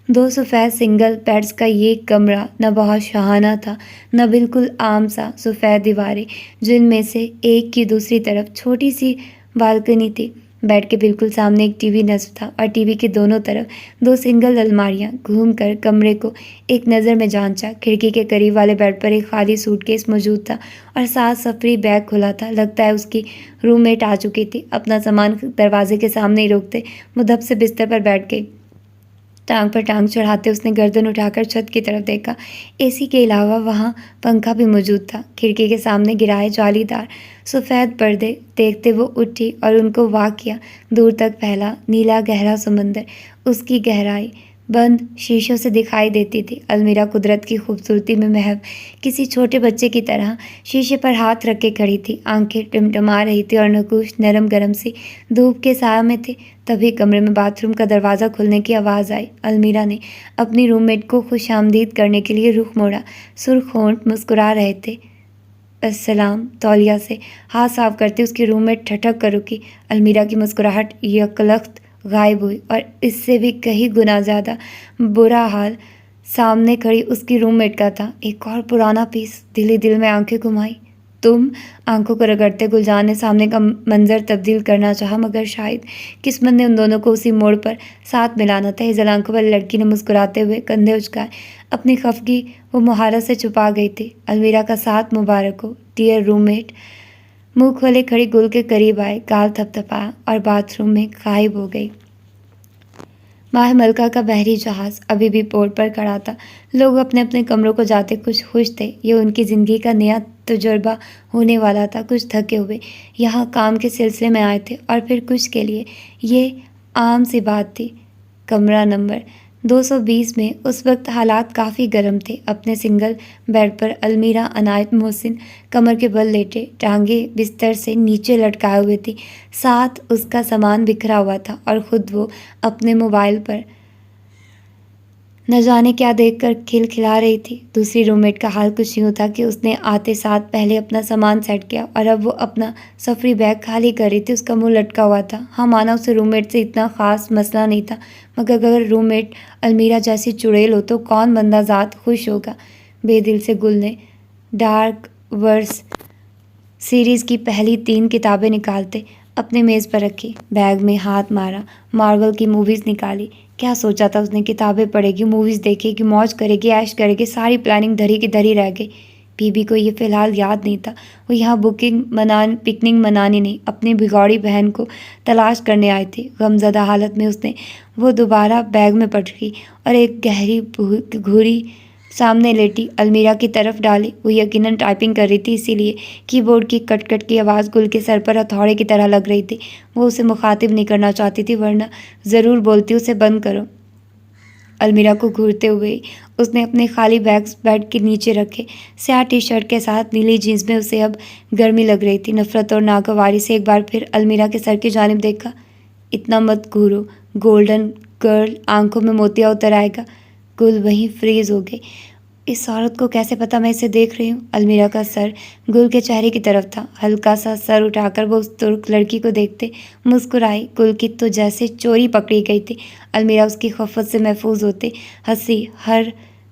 2 سفید سنگل بیڈز کا یہ کمرہ نہ بہت شاہانہ تھا، نہ بالکل عام سا۔ سفید دیواریں جن میں سے ایک کی دوسری طرف چھوٹی سی بالکنی تھی۔ بیڈ کے بالکل سامنے ایک ٹی وی نصب تھا اور ٹی وی کے دونوں طرف 2 سنگل الماریاں۔ گھوم کر کمرے کو ایک نظر میں جانچا۔ کھڑکی کے قریب والے بیڈ پر ایک خالی سوٹ کیس موجود تھا اور ساتھ سفری بیگ کھلا تھا۔ لگتا ہے اس کی روم میٹ آ چکی تھی۔ اپنا سامان دروازے کے سامنے ہی روکتے وہ دھپ سے بستر پر بیٹھ گئی۔ ٹانگ پر ٹانگ چڑھاتے اس نے گردن اٹھا کر چھت کی طرف دیکھا۔ اے سی کے علاوہ وہاں پنکھا بھی موجود تھا۔ کھڑکی کے سامنے گرائے جالی دار سفید پردے دیکھتے وہ اٹھی اور ان کو واہ کیا۔ دور تک پھیلا نیلا گہرا سمندر اس کی گہرائی بند شیشوں سے دکھائی دیتی تھی۔ المیرا قدرت کی خوبصورتی میں محو کسی چھوٹے بچے کی طرح شیشے پر ہاتھ رکھ کے کھڑی تھی۔ آنکھیں ٹمٹما رہی تھی اور نقوش نرم گرم سی دھوپ کے سایہ میں تھے۔ تبھی کمرے میں باتھ روم کا دروازہ کھلنے کی آواز آئی۔ المیرا نے اپنی روم میٹ کو خوش آمدید کرنے کے لیے رخ موڑا۔ سرخ ہونٹ مسکرا رہے تھے۔ السلام۔ تولیہ سے ہاتھ صاف کرتے اس کی روم میٹ ٹھٹک کر رکی۔ المیرا کی مسکراہٹ یکلخت غائب ہوئی اور اس سے بھی کہیں گنا زیادہ برا حال سامنے کھڑی اس کی روم میٹ کا تھا۔ ایک اور پرانا پیس۔ دل ہی دل میں آنکھیں گھمائی۔ تم؟ آنکھوں کو رگڑتے گلجان نے سامنے کا منظر تبدیل کرنا چاہا، مگر شاید قسمت نے ان دونوں کو اسی موڑ پر ساتھ ملانا تھا۔ ہزل آنکھوں والی لڑکی نے مسکراتے ہوئے کندھے اچکائے۔ اپنی خفگی وہ مہارت سے چھپا گئی تھی۔ المیرا کا ساتھ مبارک ہو ڈیئر روم میٹ۔ منہ کھولے کھڑی گل کے قریب آئے، گال تھپ تھپایا اور باتھ روم میں غائب ہو گئی۔ ماہ ملکہ کا بحری جہاز ابھی بھی پورٹ پر کھڑا تھا۔ لوگ اپنے اپنے کمروں کو جاتے کچھ خوش تھے۔ یہ ان کی زندگی کا نیا تجربہ ہونے والا تھا۔ کچھ تھکے ہوئے یہاں کام کے سلسلے میں آئے تھے اور پھر کچھ کے لیے یہ عام سی بات تھی۔ کمرہ نمبر 220 میں اس وقت حالات کافی گرم تھے۔ اپنے سنگل بیڈ پر المیرا عنایت محسن کمر کے بل لیٹے ٹانگیں بستر سے نیچے لٹکائے ہوئے تھی۔ ساتھ اس کا سامان بکھرا ہوا تھا اور خود وہ اپنے موبائل پر نہ جانے کیا دیکھ کر کھلکھلا رہی تھی۔ دوسری روم میٹ کا حال کچھ یوں تھا کہ اس نے آتے ساتھ پہلے اپنا سامان سیٹ کیا اور اب وہ اپنا سفری بیگ خالی کر رہی تھی۔ اس کا منہ لٹکا ہوا تھا۔ ہاں، مانا اسے روم میٹ سے اتنا خاص مسئلہ نہیں تھا، مگر اگر روم میٹ المیرا جیسی چڑیل ہو تو کون بندہ ذات خوش ہوگا؟ بے دل سے گل نے ڈارک ورس سیریز کی پہلی 3 کتابیں نکالتے اپنے میز پر رکھی۔ بیگ میں ہاتھ مارا، مارول کی موویز نکالی۔ کیا سوچا تھا اس نے؟ کتابیں پڑھے گی، موویز دیکھے گی، موج کرے گی، عیش کرے گی۔ ساری پلاننگ دھری کی دھری رہ گئی۔ بی بی کو یہ فی الحال یاد نہیں تھا۔ وہ یہاں پکنک منانے نہیں، اپنی بگاڑی بہن کو تلاش کرنے آئی تھی۔ غمزدہ حالت میں اس نے وہ دوبارہ بیگ میں پٹکی اور ایک گہری گھوری سامنے لیٹی المیرا کی طرف ڈالی۔ وہ یقیناً ٹائپنگ کر رہی تھی، اسی لیے کی بورڈ کی کٹ کٹ کی آواز گل کے سر پر ہتھوڑے کی طرح لگ رہی تھی۔ وہ اسے مخاطب نہیں کرنا چاہتی تھی، ورنہ ضرور بولتی اسے بند کرو۔ المیرا کو گھورتے ہوئے اس نے اپنے خالی بیگز بیڈ کے نیچے رکھے۔ سیاہ ٹی شرٹ کے ساتھ نیلی جینس میں اسے اب گرمی لگ رہی تھی۔ نفرت اور ناگواری سے ایک بار پھر المیرا کے سر کی جانب دیکھا۔ اتنا مت گھورو گولڈن گرل، آنکھوں میں موتیا اتر آئے گا۔ گل وہیں فریز ہو گئی۔ اس عورت کو کیسے پتا میں اسے دیکھ رہی ہوں؟ المیرا کا سر گل کے چہرے کی طرف تھا۔ ہلکا سا سر اٹھا کر وہ اس ترک لڑکی کو دیکھتے مسکرائی۔ گل کی تو جیسے چوری پکڑی گئی تھی۔ المیرا اس کی خفت سے محفوظ ہوتے ہنسی۔ ہر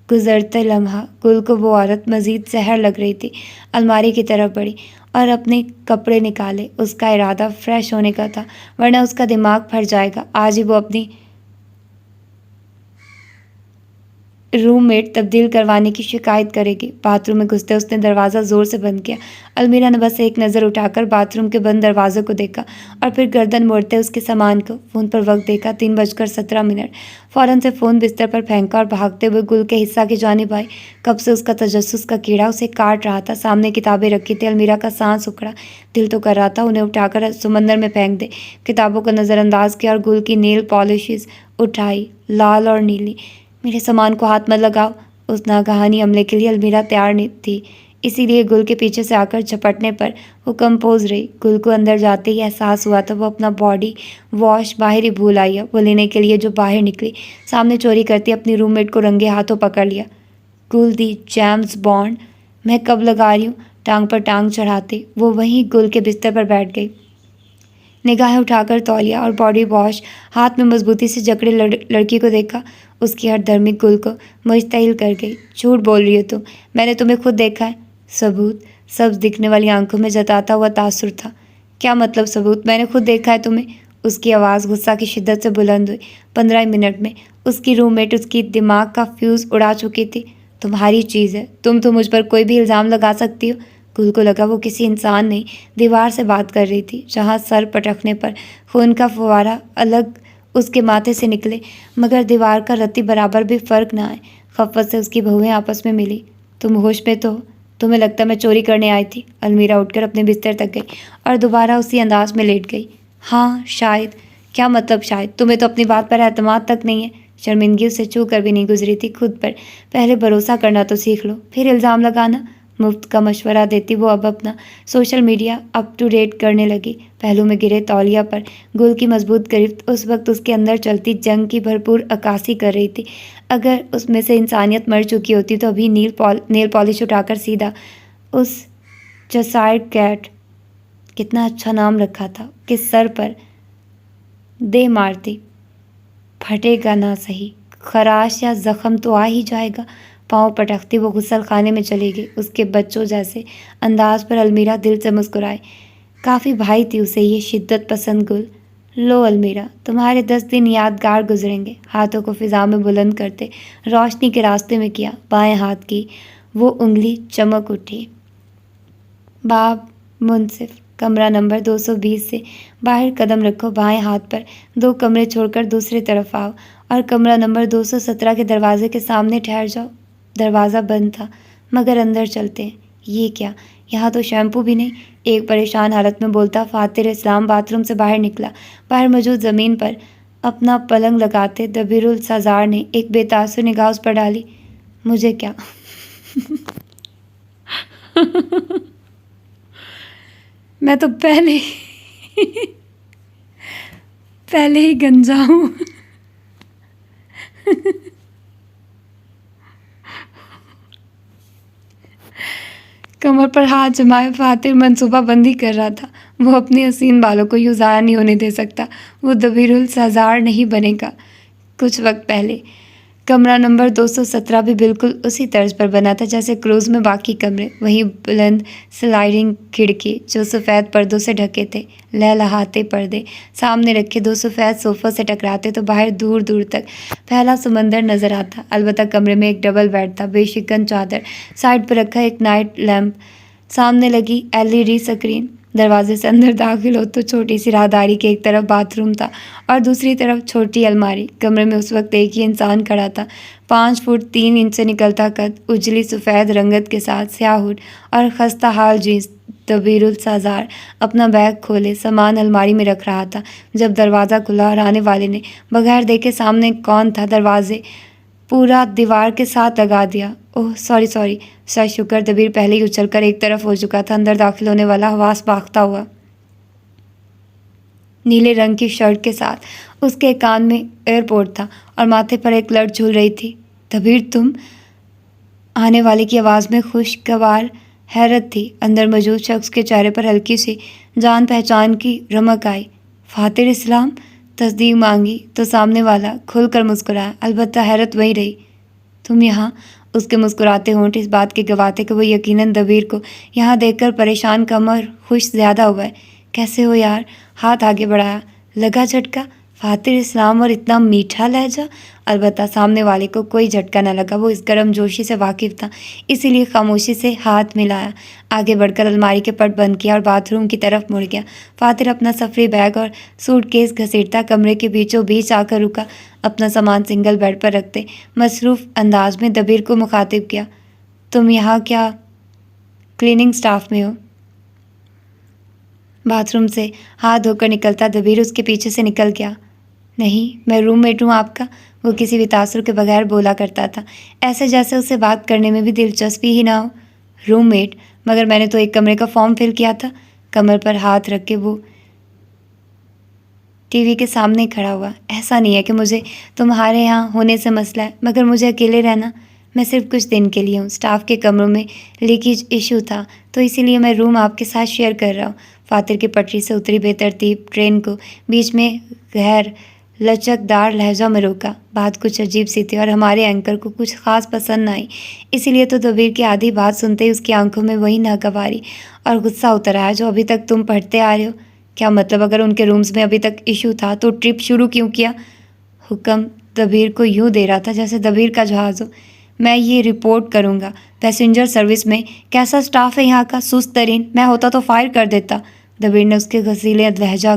گزرتے لمحہ گل کو وہ عورت مزید زہر لگ رہی تھی۔ الماری کی طرف بڑھی اور اپنے کپڑے نکالے۔ اس کا ارادہ فریش ہونے کا تھا، ورنہ اس کا دماغ پھٹ جائے گا۔ آج ہی وہ اپنی روم میٹ تبدیل کروانے کی شکایت کرے گی۔ باتھ روم میں گھستے اس نے دروازہ زور سے بند کیا۔ المیرا نے بس ایک نظر اٹھا کر باتھ روم کے بند دروازے کو دیکھا اور پھر گردن موڑتے اس کے سامان کو۔ فون پر وقت دیکھا، 3:17۔ فوراً سے فون بستر پر پھینکا اور بھاگتے ہوئے گل کے حصہ کی جانب آئی۔ کب سے اس کا تجسس کا کیڑا اسے کاٹ رہا تھا۔ سامنے کتابیں رکھی تھی۔ المیرا کا سانس اکھڑا، دل تو کر رہا تھا انہیں اٹھا کر سمندر میں پھینک دے۔ کتابوں کو نظر انداز کیا اور گل کی نیل پالشز اٹھائی، لال اور نیلی۔ میرے سامان کو ہاتھ مت لگاؤ۔ اس ناگہانی عملے کے لیے المیرا تیار نہیں تھی، اسی لیے گل کے پیچھے سے آ کر جھپٹنے پر وہ کمپوز رہی۔ گل کو اندر جاتے ہی احساس ہوا تھا وہ اپنا باڈی واش باہر ہی بھول آئی ہے۔ وہ لینے کے لیے جو باہر نکلی، سامنے چوری کرتی اپنی روم میٹ کو رنگے ہاتھوں پکڑ لیا۔ گل دی جیمز بانڈ، میں کب لگا رہی ہوں؟ ٹانگ پر ٹانگ چڑھاتے وہ وہیں گل کے بستر پر بیٹھ گئی، نگاہیں اٹھا کر تولیہ اور باڈی واش ہاتھ میں مضبوطی سے جکڑے لڑکی کو دیکھا۔ اس کی ہر دھرمی گل کو مشتعل کر گئی۔ جھوٹ بول رہی ہو تم، میں نے تمہیں خود دیکھا ہے۔ ثبوت؟ سبز دکھنے والی آنکھوں میں جتاتا ہوا تاثر تھا۔ کیا مطلب ثبوت؟ میں نے خود دیکھا ہے تمہیں۔ اس کی آواز غصہ کی شدت سے بلند ہوئی۔ 15 منٹ میں اس کی روم میٹ اس کی دماغ کا فیوز اڑا چکی تھی۔ تمہاری چیز ہے، تم تو مجھ پر کوئی بھی الزام لگا سکتی ہو۔ گل کو لگا وہ کسی انسان نہیں، دیوار سے بات کر رہی تھی، جہاں سر پٹکنے پر خون کا فوارہ الگ اس کے ماتھے سے نکلے مگر دیوار کا رتی برابر بھی فرق نہ آئے۔ خفت سے اس کی بہویں آپس میں ملی۔ تم ہوش میں تو ہو؟ تمہیں لگتا میں چوری کرنے آئی تھی؟ المیرا اٹھ کر اپنے بستر تک گئی اور دوبارہ اسی انداز میں لیٹ گئی۔ ہاں شاید۔ کیا مطلب شاید؟ تمہیں تو اپنی بات پر اعتماد تک نہیں ہے۔ شرمندگی اسے چھو کر بھی نہیں گزری تھی خود پر۔ پہلے بھروسہ کرنا تو سیکھ لو، پھر الزام لگانا۔ مفت کا مشورہ دیتی وہ اب اپنا social media up to date کرنے لگی۔ پہلو میں گرے تولیہ پر گل کی مضبوط گرفت اس وقت اس کے اندر چلتی جنگ کی بھرپور عکاسی کر رہی تھی۔ اگر اس میں سے انسانیت مر چکی ہوتی تو ابھی نیل پالش اٹھا کر سیدھا اس جسائڈ کیٹ، کتنا اچھا نام رکھا تھا، کے سر پر دے مارتی۔ پھٹے گا نہ صحیح، خراش یا زخم تو آ ہی جائے گا۔ پاؤں پٹکتی وہ غسل خانے میں چلی گئی۔ اس کے بچوں جیسے انداز پر المیرا دل سے مسکرائے۔ کافی بھائی تھی اسے یہ شدت پسند گل۔ لو المیرا، تمہارے 10 دن یادگار گزریں گے۔ ہاتھوں کو فضا میں بلند کرتے روشنی کے راستے میں کیا، بائیں ہاتھ کی وہ انگلی چمک اٹھی۔ باب منصف، کمرہ نمبر 220 سے باہر قدم رکھو، بائیں ہاتھ پر 2 کمرے چھوڑ کر دوسری طرف آؤ اور کمرہ نمبر 217 کے دروازے کے سامنے ٹھہر جاؤ۔ دروازہ بند تھا مگر اندر چلتے ہیں۔ یہ کیا، یہاں تو شیمپو بھی نہیں، ایک پریشان حالت میں بولتا فاتر اسلام باتھ روم سے باہر نکلا۔ باہر موجود زمین پر اپنا پلنگ لگاتے دبیر السازار نے ایک بے تاثر نگاہ اس پر ڈالی۔ مجھے کیا میں تو پہلے ہی گنجا ہوں۔ کمر پر ہاتھ جمائے فاتر منصوبہ بندی کر رہا تھا۔ وہ اپنے حسین بالوں کو یوں ضائع نہیں ہونے دے سکتا۔ وہ دبیر السازار نہیں بنے گا۔ کچھ وقت پہلے کمرہ نمبر 217 بھی بالکل اسی طرز پر بنا تھا جیسے کروز میں باقی کمرے۔ وہی بلند سلائڈنگ کھڑکی جو سفید پردوں سے ڈھکے تھے، لہلہاتے پردے سامنے رکھے 2 سفید صوفوں سے ٹکراتے تو باہر دور دور تک پھیلا سمندر نظر آتا۔ البتہ کمرے میں ایک ڈبل بیڈ تھا، بے شکن چادر، سائڈ پر رکھا ایک نائٹ لیمپ، سامنے لگی LED سکرین۔ دروازے سے اندر داخل ہو تو چھوٹی سی راہداری کے ایک طرف باتھ روم تھا اور دوسری طرف چھوٹی الماری۔ کمرے میں اس وقت ایک ہی انسان کھڑا تھا، 5 فٹ 3 انچ سے نکلتا قد، اجلی سفید رنگت کے ساتھ سیاہ ہوڈ اور خستہ حال جینس۔ دبیر السازار اپنا بیگ کھولے سامان الماری میں رکھ رہا تھا جب دروازہ کھلا اور آنے والے نے بغیر دیکھے سامنے کون تھا دروازے پورا دیوار کے ساتھ لگا دیا۔ اوہ سوری سر شکر، دبیر پہلے ہی اچھل کر ایک طرف ہو چکا تھا۔ اندر داخل ہونے والا حواس باختہ ہوا، نیلے رنگ کی شرٹ کے ساتھ اس کے کان میں ایئرپورٹ تھا اور ماتھے پر ایک لٹ جھول رہی تھی۔ دبیر تم؟ آنے والے کی آواز میں خوشگوار حیرت تھی۔ اندر موجود شخص کے چہرے پر ہلکی سی جان پہچان کی رمق آئی۔ فاتر اسلام؟ تصدیق مانگی تو سامنے والا کھل کر مسکرایا، البتہ حیرت وہی رہی۔ تم یہاں؟ اس کے مسکراتے ہونٹ اس بات کے گواہ تھے کہ وہ یقیناً دبیر کو یہاں دیکھ کر پریشان کم اور خوش زیادہ ہوا ہے۔ کیسے ہو یار؟ ہاتھ آگے بڑھایا۔ لگا جھٹکا؟ فاتر اسلام اور اتنا میٹھا لہجہ۔ البتہ سامنے والے کو کوئی جھٹکا نہ لگا، وہ اس گرم جوشی سے واقف تھا، اسی لیے خاموشی سے ہاتھ ملایا، آگے بڑھ کر الماری کے پٹ بند کیا اور باتھ روم کی طرف مڑ گیا۔ فاتر اپنا سفری بیگ اور سوٹ کیس گھسیٹتا کمرے کے بیچوں بیچ آ کر رکا، اپنا سامان سنگل بیڈ پر رکھتے مصروف انداز میں دبیر کو مخاطب کیا، تم یہاں کیا کلیننگ سٹاف میں ہو؟ باتھ روم سے ہاتھ دھو کر نکلتا دبیر اس کے پیچھے سے نکل گیا۔ نہیں، میں روم میٹ ہوں آپ کا، وہ کسی بھی تاثر کے بغیر بولا کرتا تھا، ایسے جیسے اسے بات کرنے میں بھی دلچسپی ہی نہ ہو۔ روم میٹ؟ مگر میں نے تو ایک کمرے کا فارم فل کیا تھا۔ کمر پر ہاتھ رکھ کے وہ ٹی وی کے سامنے کھڑا ہوا۔ ایسا نہیں ہے کہ مجھے تمہارے یہاں ہونے سے مسئلہ ہے، مگر مجھے اکیلے رہنا، میں صرف کچھ دن کے لیے ہوں، سٹاف کے کمروں میں لیکیج ایشو تھا تو اسی لیے میں روم آپ کے ساتھ شیئر کر رہا ہوں۔ فاتر کی پٹری سے اتری بے ترتیب ٹرین کو بیچ میں غیر لچکدار لہجہ میں روکا۔ بات کچھ عجیب سی تھی اور ہمارے اینکر کو کچھ خاص پسند نہ آئی، اسی لیے تو دبیر کی آدھی بات سنتے ہی اس کی آنکھوں میں وہی ناگواری اور غصہ اتر آیا جو ابھی تک تم پڑھتے آ رہے ہو۔ کیا مطلب؟ اگر ان کے رومز میں ابھی تک ایشو تھا تو ٹرپ شروع کیوں کیا؟ حکم دبیر کو یوں دے رہا تھا جیسے دبیر کا جہاز ہو۔ میں یہ رپورٹ کروں گا۔ پیسنجر سروس میں کیسا سٹاف ہے یہاں کا؟ سست ترین۔ میں ہوتا تو فائر کر دیتا۔ دبیر نے اس کے غصیلے لہجہ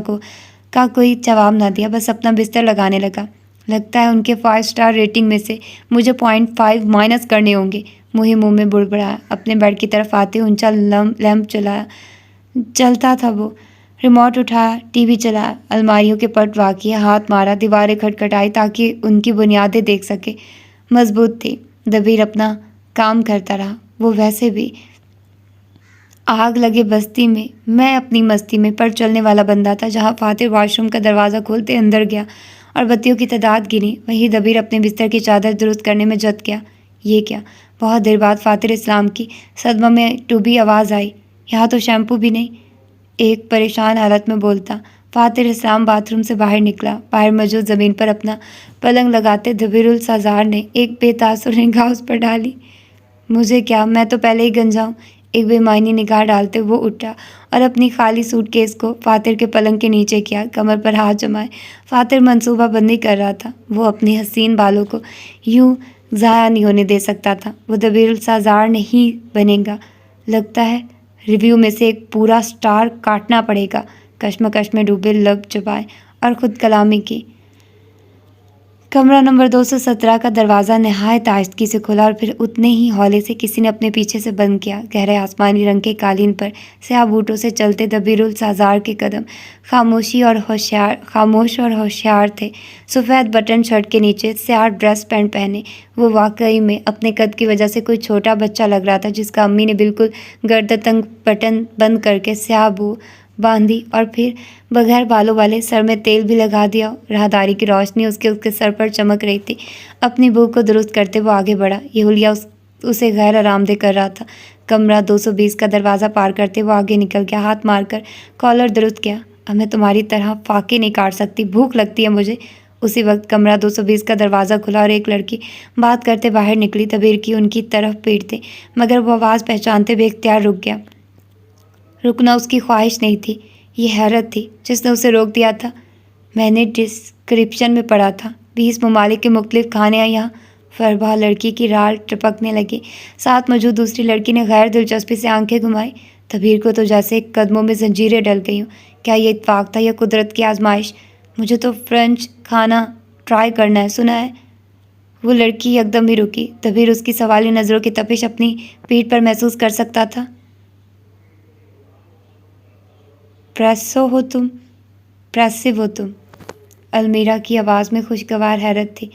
کا کوئی جواب نہ دیا، بس اپنا بستر لگانے لگا۔ لگتا ہے ان کے 5 اسٹار ریٹنگ میں سے مجھے 0.5 مائنس کرنے ہوں گے، منہ میں بڑبڑایا۔ اپنے بیڈ کی طرف آتے اونچا لیمپ چلایا، چلتا تھا وہ، ریموٹ اٹھایا، ٹی وی چلایا، الماریوں کے پٹ واقعی ہاتھ مارا، دیواریں کھٹکھٹائی تاکہ ان کی بنیادیں دیکھ سکے، مضبوط تھی۔ دبیر اپنا کام کرتا رہا، وہ ویسے بھی آگ لگے بستی میں اپنی مستی میں پر چلنے والا بندہ تھا۔ جہاں فاتر واش روم کا دروازہ کھولتے اندر گیا اور بتیوں کی تعداد گنی، وہیں دبیر اپنے بستر کی چادر درست کرنے میں جت گیا۔ یہ کیا؟ بہت دیر بعد فاتر اسلام کی صدمہ میں ڈوبی آواز آئی، یہاں تو شیمپو بھی نہیں، ایک پریشان حالت میں بولتا۔ فاتر اسلام باتھ روم سے باہر نکلا۔ باہر موجود زمین پر اپنا پلنگ لگاتے دبیر السازار نے ایک بے تاثر نگاہ اس پر ڈالی۔ مجھے کیا، میں تو پہلے ہی گنجا ہوں۔ ایک بے معنی نگاہ ڈالتے وہ اٹھا اور اپنی خالی سوٹ کیس کو فاتر کے پلنگ کے نیچے کیا، کمر پر ہاتھ جمائے۔ فاتر منصوبہ بندی کر رہا تھا، وہ اپنے حسین بالوں کو یوں ضائع نہیں ہونے دے سکتا تھا۔ وہ دبیر السازار نہیں بنے گا، لگتا ہے ریویو میں سے ایک پورا سٹار کاٹنا پڑے گا۔ کشمکش میں ڈوبے لب چبائے اور خود کلامی کی۔ کمرہ نمبر 217 کا دروازہ نہایت آہستگی سے کھلا اور پھر اتنے ہی ہولے سے کسی نے اپنے پیچھے سے بند کیا۔ گہرے آسمانی رنگ کے قالین پر سیاہ بوٹوں سے چلتے دبیر السازار کے قدم خاموش اور ہوشیار تھے۔ سفید بٹن شرٹ کے نیچے سیاہ ڈریس پینٹ پہنے وہ واقعی میں اپنے قد کی وجہ سے کوئی چھوٹا بچہ لگ رہا تھا جس کا امی نے بالکل گردن تنگ بٹن بند کر کے سیاہ بو باندھی اور پھر بغیر بالوں والے سر میں تیل بھی لگا دیا۔ راہداری کی روشنی اس کے سر پر چمک رہی تھی۔ اپنی بو کو درست کرتے وہ آگے بڑھا، یہ حلیہ اسے غیر آرام دہ کر رہا تھا۔ کمرہ 220 کا دروازہ پار کرتے وہ آگے نکل گیا، ہاتھ مار کر کالر درست کیا۔ اب میں تمہاری طرح فاقے نہیں کاٹ سکتی، بھوک لگتی ہے مجھے۔ اسی وقت کمرہ 220 کا دروازہ کھلا اور ایک لڑکی بات کرتے باہر نکلی۔ دبیر کی ان کی طرف پیٹتے مگر وہ آواز پہچانتے بے اختیار رک گیا۔ رکنا اس کی خواہش نہیں تھی، یہ حیرت تھی جس نے اسے روک دیا تھا۔ میں نے ڈسکرپشن میں پڑھا تھا 20 ممالک کے مختلف کھانے ہیں یہاں۔ فربہ لڑکی کی رال ٹپکنے لگی۔ ساتھ موجود دوسری لڑکی نے غیر دلچسپی سے آنکھیں گھمائی۔ دبیر کو تو جیسے قدموں میں زنجیریں ڈل گئی ہوں۔ کیا یہ اتفاق تھا یا قدرت کی آزمائش؟ مجھے تو فرینچ کھانا ٹرائی کرنا ہے، سنا ہے؟ وہ لڑکی یکدم ہی رکی۔ دبیر اس کی سوالی نظروں کی تپش اپنی پیٹھ پر محسوس کر سکتا تھا۔ پریسو ہو تم؟ المیرا کی آواز میں خوشگوار حیرت تھی۔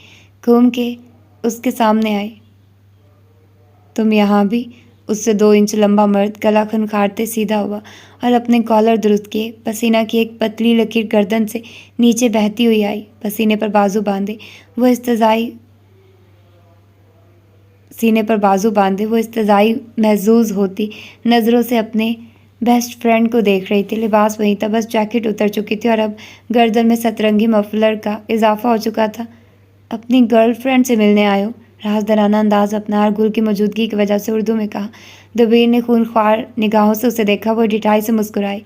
گھوم کے اس کے سامنے آئی۔ تم یہاں بھی؟ اس سے 2 انچ لمبا مرد گلا کھنکھارتے سیدھا ہوا اور اپنے کالر درست کیے۔ پسینہ کی ایک پتلی لکیر گردن سے نیچے بہتی ہوئی آئی۔ پسینے پر بازو باندھے وہ استضائی محظوظ ہوتی نظروں سے اپنے بیسٹ فرینڈ کو دیکھ رہی تھی۔ لباس وہی تھا، بس جیکٹ اتر چکی تھی اور اب گردن میں سترنگی مفلر کا اضافہ ہو چکا تھا۔ اپنی گرل فرینڈ سے ملنے آئے ہو؟ رازدارانہ انداز اپنا اور گل کی موجودگی کی وجہ سے اردو میں کہا۔ دبیر نے خونخوار نگاہوں سے اسے دیکھا، وہ ڈٹائی سے مسکرائی۔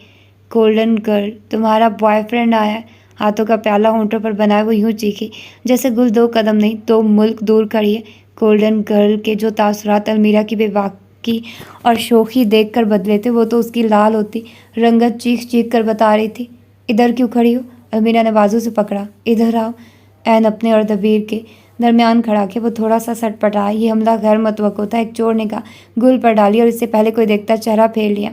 گولڈن گرل، تمہارا بوائے فرینڈ آیا ہے؟ ہاتھوں کا پیالہ ہونٹوں پر بنائے وہ یوں چیخی جیسے گل 2 قدم نہیں 2 ملک دور کھڑی ہے۔ گولڈن گرل کے جو تاثرات المیرا کی بے باکی اور شوخی دیکھ کر بدلے تھے وہ تو اس کی لال ہوتی رنگت چیخ چیخ کر بتا رہی تھی۔ ادھر کیوں کھڑی ہو؟ المیرا نے بازو سے پکڑا۔ ادھر آؤ۔ عین اپنے اور دبیر کے درمیان کھڑا کے وہ تھوڑا سا سٹ پٹایا۔ یہ حملہ غیر متوقع تھا۔ ایک چور نے کہا گل پر ڈالی اور اس سے پہلے کوئی دیکھتا چہرہ پھیر لیا۔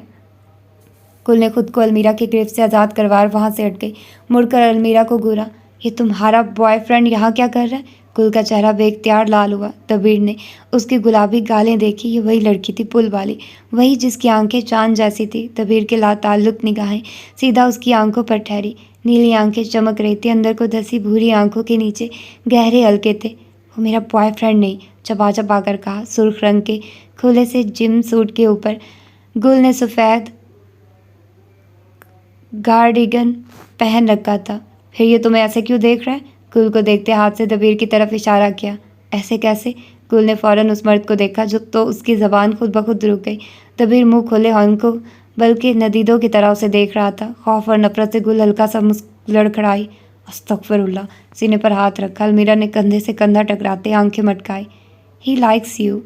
گل نے خود کو المیرا کی گرفت سے آزاد کروا وہاں سے ہٹ گئی۔ مڑ کر المیرا کو گھورا۔ یہ تمہارا بوائے فرینڈ یہاں کیا کر رہا ہے؟ گل کا چہرہ بے اختیار لال ہوا۔ دبیر نے اس کی گلابی گالیں دیکھی۔ یہ وہی لڑکی تھی پل والی، وہی جس کی آنکھیں چاند جیسی تھی۔ دبیر کے لا تعلق نگاہیں سیدھا اس کی آنکھوں پر ٹھہری۔ نیلی آنکھیں چمک رہی تھی، اندر کو دسی بھوری آنکھوں کے نیچے گہرے حلقے تھے۔ وہ میرا بوائے فرینڈ نہیں، چبا چبا کر کہا۔ سرخ رنگ کے کھلے سے جم سوٹ کے اوپر گل نے سفید کارڈیگن پہن رکھا تھا۔ پھر یہ تمہیں ایسے کیوں دیکھ رہا ہے؟ گل کو دیکھتے ہاتھ سے دبیر کی طرف اشارہ کیا۔ ایسے کیسے؟ گل نے فوراً اس مرد کو دیکھا جو تو اس کی زبان خود بخود رک گئی۔ دبیر منہ کھولے ہنکو بلکہ ندیدوں کی طرح اسے دیکھ رہا تھا۔ خوف اور نفرت سے گل ہلکا سا لڑکھڑائی۔ استغفر اللہ۔ سینے پر ہاتھ رکھا۔ المیرا نے کندھے سے کندھا ٹکراتے آنکھیں مٹکائی۔ He likes you.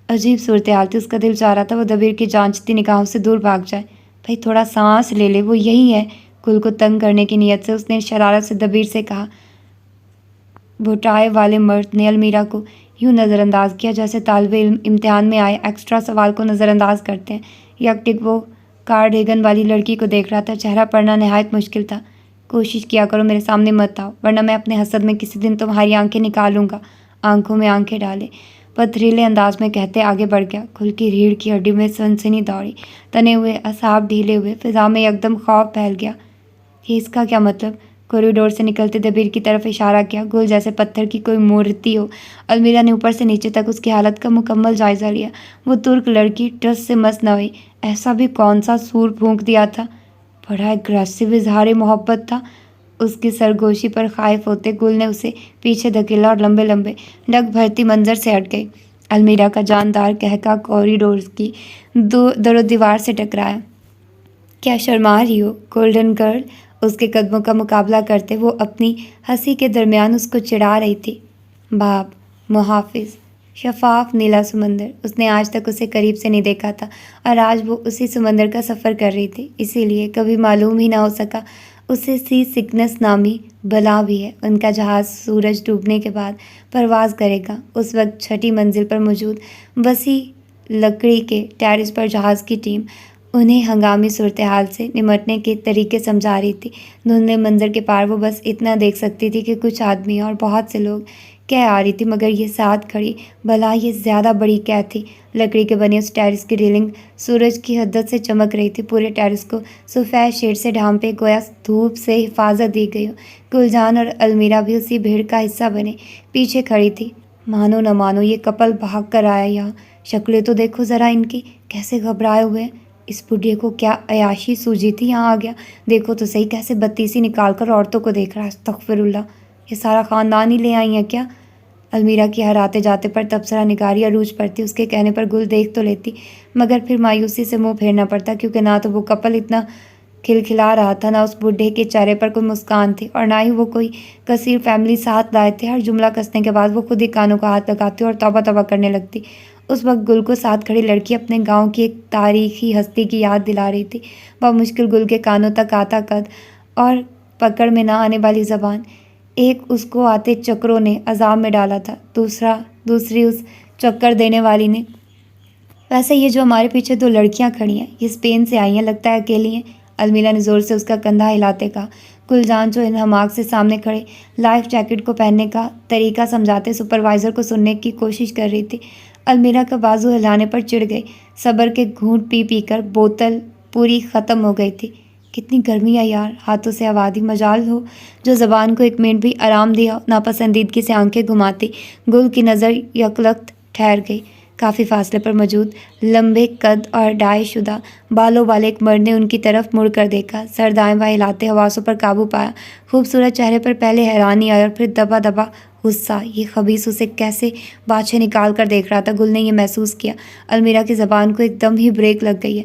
عجیب صورتحال تھی۔ اس کا دل چاہ رہا تھا وہ دبیر کی جانچتی نگاہوں سے دور بھاگ جائے۔ بھائی تھوڑا سانس لے لے، وہ یہی ہے۔ گل کو تنگ کرنے کی نیت سے اس نے شرارت سے دبیر سے کہا۔ بھوٹائے والے مرد نے المیرا کو یوں نظر انداز کیا جیسے طالب علم امتحان میں آئے ایکسٹرا سوال کو نظر انداز کرتے ہیں۔ یکٹک وہ کارڈیگن والی لڑکی کو دیکھ رہا تھا۔ چہرہ پڑھنا نہایت مشکل تھا۔ کوشش کیا کرو میرے سامنے مت آؤ ورنہ میں اپنے حسد میں کسی دن تمہاری آنکھیں نکالوں گا۔ آنکھوں میں آنکھیں ڈالے پتھریلے انداز میں کہتے آگے بڑھ گیا۔ گل کی ریڑھ کی ہڈی میں سنسنی دوڑی، تنے ہوئے اعصاب ڈھیلے ہوئے، فضا میں یکدم خوف پھیل گیا۔ یہ اس کا کیا مطلب؟ کوریڈور سے نکلتے دبیر کی طرف اشارہ کیا۔ گل جیسے پتھر کی کوئی مورتی ہو۔ المیرا نے اوپر سے نیچے تک اس کی حالت کا مکمل جائزہ لیا۔ وہ ترک لڑکی ٹس سے مس نہ ہوئی۔ ایسا بھی کون سا سور پھونک دیا تھا؟ بڑا ایگریسو اظہار محبت تھا۔ اس کی سرگوشی پر خائف ہوتے گل نے اسے پیچھے دھکیلا اور لمبے لمبے ڈگ بھرتی منظر سے ہٹ گئی۔ المیرا کا جاندار قہقہ کوریڈور کی در و دیوار سے ٹکرایا۔ کیا شرما رہی ہو گولڈن گرل؟ اس کے قدموں کا مقابلہ کرتے وہ اپنی ہنسی کے درمیان اس کو چڑھا رہی تھی۔ باب محافظ شفاف نیلا سمندر۔ اس نے آج تک اسے قریب سے نہیں دیکھا تھا اور آج وہ اسی سمندر کا سفر کر رہی تھی، اسی لیے کبھی معلوم ہی نہ ہو سکا اسے سی سکنس نامی بلا بھی ہے۔ ان کا جہاز سورج ڈوبنے کے بعد پرواز کرے گا۔ اس وقت چھٹی منزل پر موجود وسیع لکڑی کے ٹیرس پر جہاز کی ٹیم انہیں ہنگامی صورتحال سے نمٹنے کے طریقے سمجھا رہی تھی۔ دھندلے منظر کے پار وہ بس اتنا دیکھ سکتی تھی کہ کچھ آدمی اور بہت سے لوگ کہہ آ رہی تھی، مگر یہ ساتھ کھڑی بلا یہ زیادہ بڑی قید تھی۔ لکڑی کے بنے اس ٹیرس کی ریلنگ سورج کی حدت سے چمک رہی تھی۔ پورے ٹیرس کو سفید شیڈ سے ڈھانپے گویا دھوپ سے حفاظت دی گئی ہو۔ گلجان اور المیرا بھی اسی بھیڑ کا حصہ بنے پیچھے کھڑی تھی۔ مانو نہ مانو یہ کپل بھاگ کر آیا یہاں۔ شکلیں تو دیکھو ذرا ان کی، کیسے گھبرائے ہوئے ہیں۔ اس بڈھے کو کیا عیاشی سوجی تھی یہاں آ گیا؟ دیکھو تو صحیح کیسے بتیسی نکال کر عورتوں کو دیکھ رہا ہے۔ استغفر اللہ، یہ سارا خاندان ہی لے آئی ہیں کیا؟ المیرا کی ہر آتے جاتے پر تبصرہ نگاری عروج پڑتی۔ اس کے کہنے پر گل دیکھ تو لیتی مگر پھر مایوسی سے منہ پھیرنا پڑتا، کیونکہ نہ تو وہ کپل اتنا کھلکھلا رہا تھا، نہ اس بڈھے کے چہرے پر کوئی مسکان تھی اور نہ ہی وہ کوئی کثیر فیملی ساتھ لائے تھے۔ ہر جملہ کسنے کے بعد وہ خود ہی کانوں کا ہاتھ لگاتی اور توبہ توبہ کرنے لگتی۔ اس وقت گل کو ساتھ کھڑی لڑکی اپنے گاؤں کی ایک تاریخی ہستی کی یاد دلا رہی تھی۔ بمشکل گل کے کانوں تک آتا قد اور پکڑ میں نہ آنے والی زبان۔ ایک اس کو آتے چکروں نے عذاب میں ڈالا تھا، دوسری اس چکر دینے والی نے۔ ویسے یہ جو ہمارے پیچھے 2 لڑکیاں کھڑی ہیں یہ اسپین سے آئی ہیں، لگتا ہے اکیلی ہیں۔ المیرا نے زور سے اس کا کندھا ہلاتے کہا۔ گلجان جو ان حماق سے سامنے کھڑے لائف جیکٹ کو پہننے کا طریقہ سمجھاتے سپروائزر کو سننے کی کوشش کر رہی تھی، المیرا کا بازو ہلانے پر چڑھ گئی۔ صبر کے گھونٹ پی پی کر بوتل پوری ختم ہو گئی تھی۔ کتنی گرمی ہے یار، ہاتھوں سے آوادی مجال ہو جو زبان کو ایک منٹ بھی آرام دیا۔ ناپسندیدگی سے آنکھیں گھماتی گل کی نظر یکلخت ٹھہر گئی۔ کافی فاصلے پر موجود لمبے قد اور ڈائی شدہ بالوں والے ایک مرد نے ان کی طرف مڑ کر دیکھا، سر دائیں بائیں ہلاتے حواسوں پر قابو پایا۔ خوبصورت چہرے پر پہلے حیرانی آئی اور پھر دبا دبا غصہ۔ یہ خبیث اسے کیسے باچھے نکال کر دیکھ رہا تھا، گل نے یہ محسوس کیا۔ المیرا کی زبان کو ایک دم ہی بریک لگ گئی ہے۔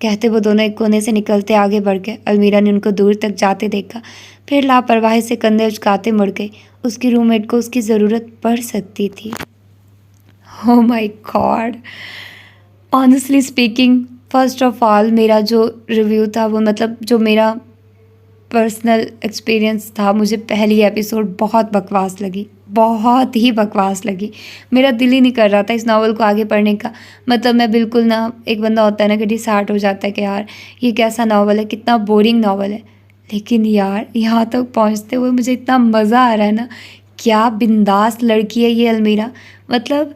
کہتے وہ دونوں ایک کونے سے نکلتے آگے بڑھ گئے۔ المیرا نے ان کو دور تک جاتے دیکھا، پھر لاپرواہی سے کندھے اچکاتے مڑ گئی۔ اس کی روم میٹ کو اس کی ضرورت پڑ سکتی تھی۔ Oh my god, honestly speaking, first of all میرا جو ریویو تھا وہ مطلب جو میرا پرسنل ایکسپیرینس تھا، مجھے پہلی ایپیسوڈ بہت بکواس لگی، بہت ہی بکواس لگی۔ میرا دل ہی نہیں کر رہا تھا اس ناول کو آگے پڑھنے کا۔ مطلب میں بالکل نا، ایک بندہ ہوتا ہے نا کہ ڈسہارٹ ہو جاتا ہے کہ یار یہ کیسا ناول ہے، کتنا بورنگ ناول ہے۔ لیکن یار یہاں تک پہنچتے ہوئے مجھے اتنا مزہ آ رہا ہے نا، کیا بنداس لڑکی ہے یہ المیرا، مطلب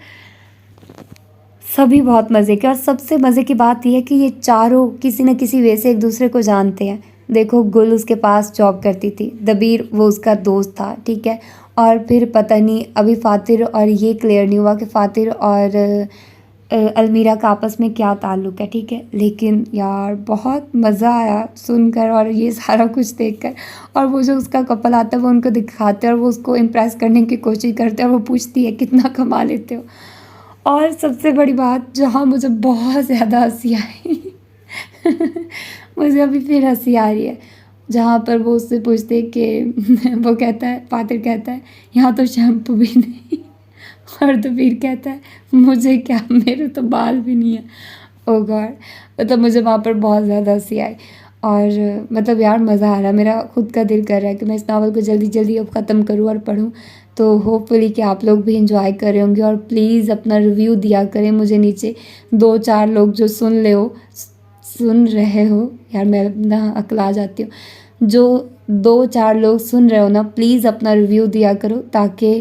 سبھی بہت مزے کے۔ اور سب سے مزے کی بات یہ ہے کہ یہ چاروں کسی نہ کسی وجہ سے ایک دوسرے کو جانتے ہیں۔ دیکھو گل اس کے پاس جاب کرتی تھی، دبیر وہ اس کا دوست تھا، ٹھیک ہے، اور پھر پتہ نہیں ابھی فاتر اور یہ کلیئر نہیں ہوا کہ فاتر اور المیرا کا آپس میں کیا تعلق ہے، ٹھیک ہے۔ لیکن یار بہت مزہ آیا سن کر اور یہ سارا کچھ دیکھ کر، اور وہ جو اس کا کپل آتا ہے وہ ان کو دکھاتے ہیں اور وہ اس کو امپریس کرنے کی کوشش کرتے ہیں اور وہ پوچھتی ہے کتنا کما لیتے ہو۔ اور سب سے بڑی بات جہاں مجھے بہت زیادہ ہنسی آئی مجھے ابھی پھر ہنسی آ رہی ہے، جہاں پر وہ اس سے پوچھتے کہ وہ کہتا ہے، فاتر کہتا ہے یہاں تو شیمپو بھی نہیں، اور دبیر کہتا ہے مجھے کیا، میرے تو بال بھی نہیں ہیں۔ او گاڈ، مطلب مجھے وہاں پر بہت زیادہ ہنسی آئی، اور مطلب یار مزہ آ رہا ہے، میرا خود کا دل کر رہا ہے کہ میں اس ناول کو جلدی جلدی اب ختم کروں اور پڑھوں۔ تو ہوپ فلی کہ آپ لوگ بھی انجوائے کر رہے ہوں گے، اور پلیز اپنا ریویو دیا کریں مجھے نیچے۔ 2-4 لوگ جو سن رہے ہو، یار میں نہ اکلا جاتی ہوں، جو 2-4 لوگ سن رہے ہو نا، پلیز اپنا ریویو دیا کرو تاکہ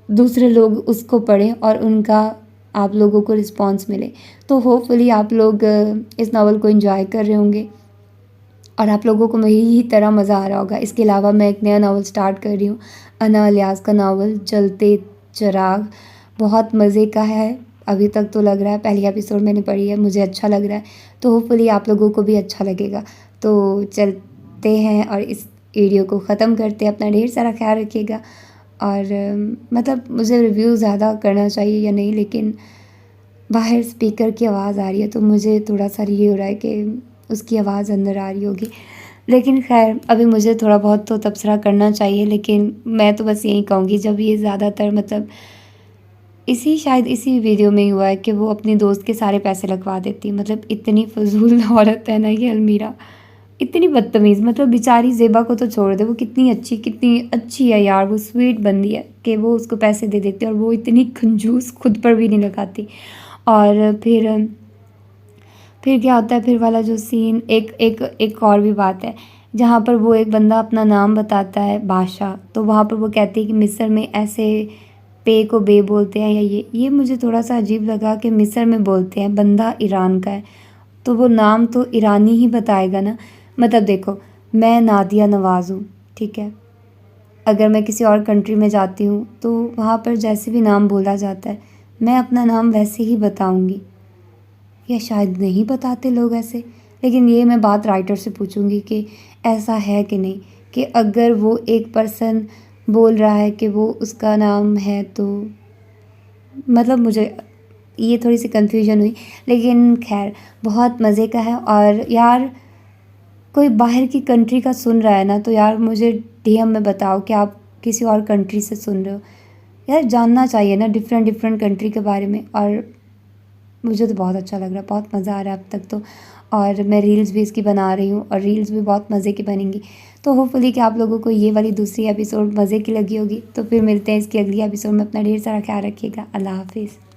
دوسرے لوگ اس کو پڑھیں اور ان کا آپ لوگوں کو رسپانس ملے۔ تو ہوپ فلی آپ لوگ اس ناول کو انجوائے کر رہے ہوں گے اور آپ لوگوں کو میری ہی طرح مزہ آ رہا ہوگا۔ اس کے علاوہ میں ایک نیا ناول سٹارٹ کر رہی ہوں، انا الیاس کا ناول جلتے چراغ، بہت مزے کا ہے۔ ابھی تک تو لگ رہا ہے، پہلی ایپیسوڈ میں نے پڑھی ہے، مجھے اچھا لگ رہا ہے، تو ہوپ فلی آپ لوگوں کو بھی اچھا لگے گا۔ تو چلتے ہیں اور اس ویڈیو کو ختم کرتے ہیں۔ اپنا ڈھیر سارا خیال رکھیے گا، اور مطلب مجھے ریویو زیادہ کرنا چاہیے یا نہیں، لیکن باہر اسپیکر کی آواز آ رہی ہے تو مجھے تھوڑا سا یہ ہو رہا ہے کہ اس کی آواز اندر آ رہی ہوگی، لیکن خیر ابھی مجھے تھوڑا بہت تو تبصرہ کرنا چاہیے۔ لیکن میں تو بس یہی کہوں گی، جب یہ زیادہ تر مطلب شاید اسی ویڈیو میں ہی ہوا ہے کہ وہ اپنی دوست کے سارے پیسے لگوا دیتی، مطلب اتنی فضول عورت ہے نا یہ المیرا، اتنی بدتمیز، مطلب بیچاری زیبا کو تو چھوڑ دے، وہ کتنی اچھی ہے یار، وہ سویٹ بندی ہے کہ وہ اس کو پیسے دے دیتی، اور وہ اتنی کنجوس، خود پر بھی نہیں لگاتی۔ اور پھر کیا ہوتا ہے، پھر والا جو سین، ایک اور بھی بات ہے جہاں پر وہ ایک بندہ اپنا نام بتاتا ہے بادشاہ، تو وہاں پر وہ کہتی ہے کہ مصر میں ایسے پے کو بے بولتے ہیں، یا یہ مجھے تھوڑا سا عجیب لگا کہ مصر میں بولتے ہیں، بندہ ایران کا ہے تو وہ نام تو ایرانی ہی بتائے گا نا۔ مطلب دیکھو میں نادیہ نواز ہوں، ٹھیک ہے، اگر میں کسی اور کنٹری میں جاتی ہوں تو وہاں پر جیسے بھی نام بولا جاتا ہے میں اپنا نام ویسے ہی بتاؤں گی، یا شاید نہیں بتاتے لوگ ایسے، لیکن یہ میں بات رائٹر سے پوچھوں گی کہ ایسا ہے کہ نہیں، کہ اگر وہ ایک پرسن بول رہا ہے کہ وہ اس کا نام ہے، تو مطلب مجھے یہ تھوڑی سی کنفیوژن ہوئی، لیکن خیر بہت مزے کا ہے۔ اور یار کوئی باہر کی کنٹری کا سن رہا ہے نا تو یار مجھے ڈی ایم میں بتاؤ کہ آپ کسی اور کنٹری سے سن رہے ہو، یار جاننا چاہیے نا ڈفرینٹ کنٹری کے بارے میں۔ اور مجھے تو بہت اچھا لگ رہا ہے، بہت مزہ آ رہا ہے اب تک تو، اور میں ریلز بھی اس کی بنا رہی ہوں، اور ریلز بھی بہت مزے کی بنیں گی۔ تو ہوپ فلی کہ آپ لوگوں کو یہ والی دوسری ایپیسوڈ مزے کی لگی ہوگی، تو پھر ملتے ہیں اس کی اگلی ایپیسوڈ میں۔ اپنا ڈھیر سارا خیال رکھیے گا، اللہ حافظ۔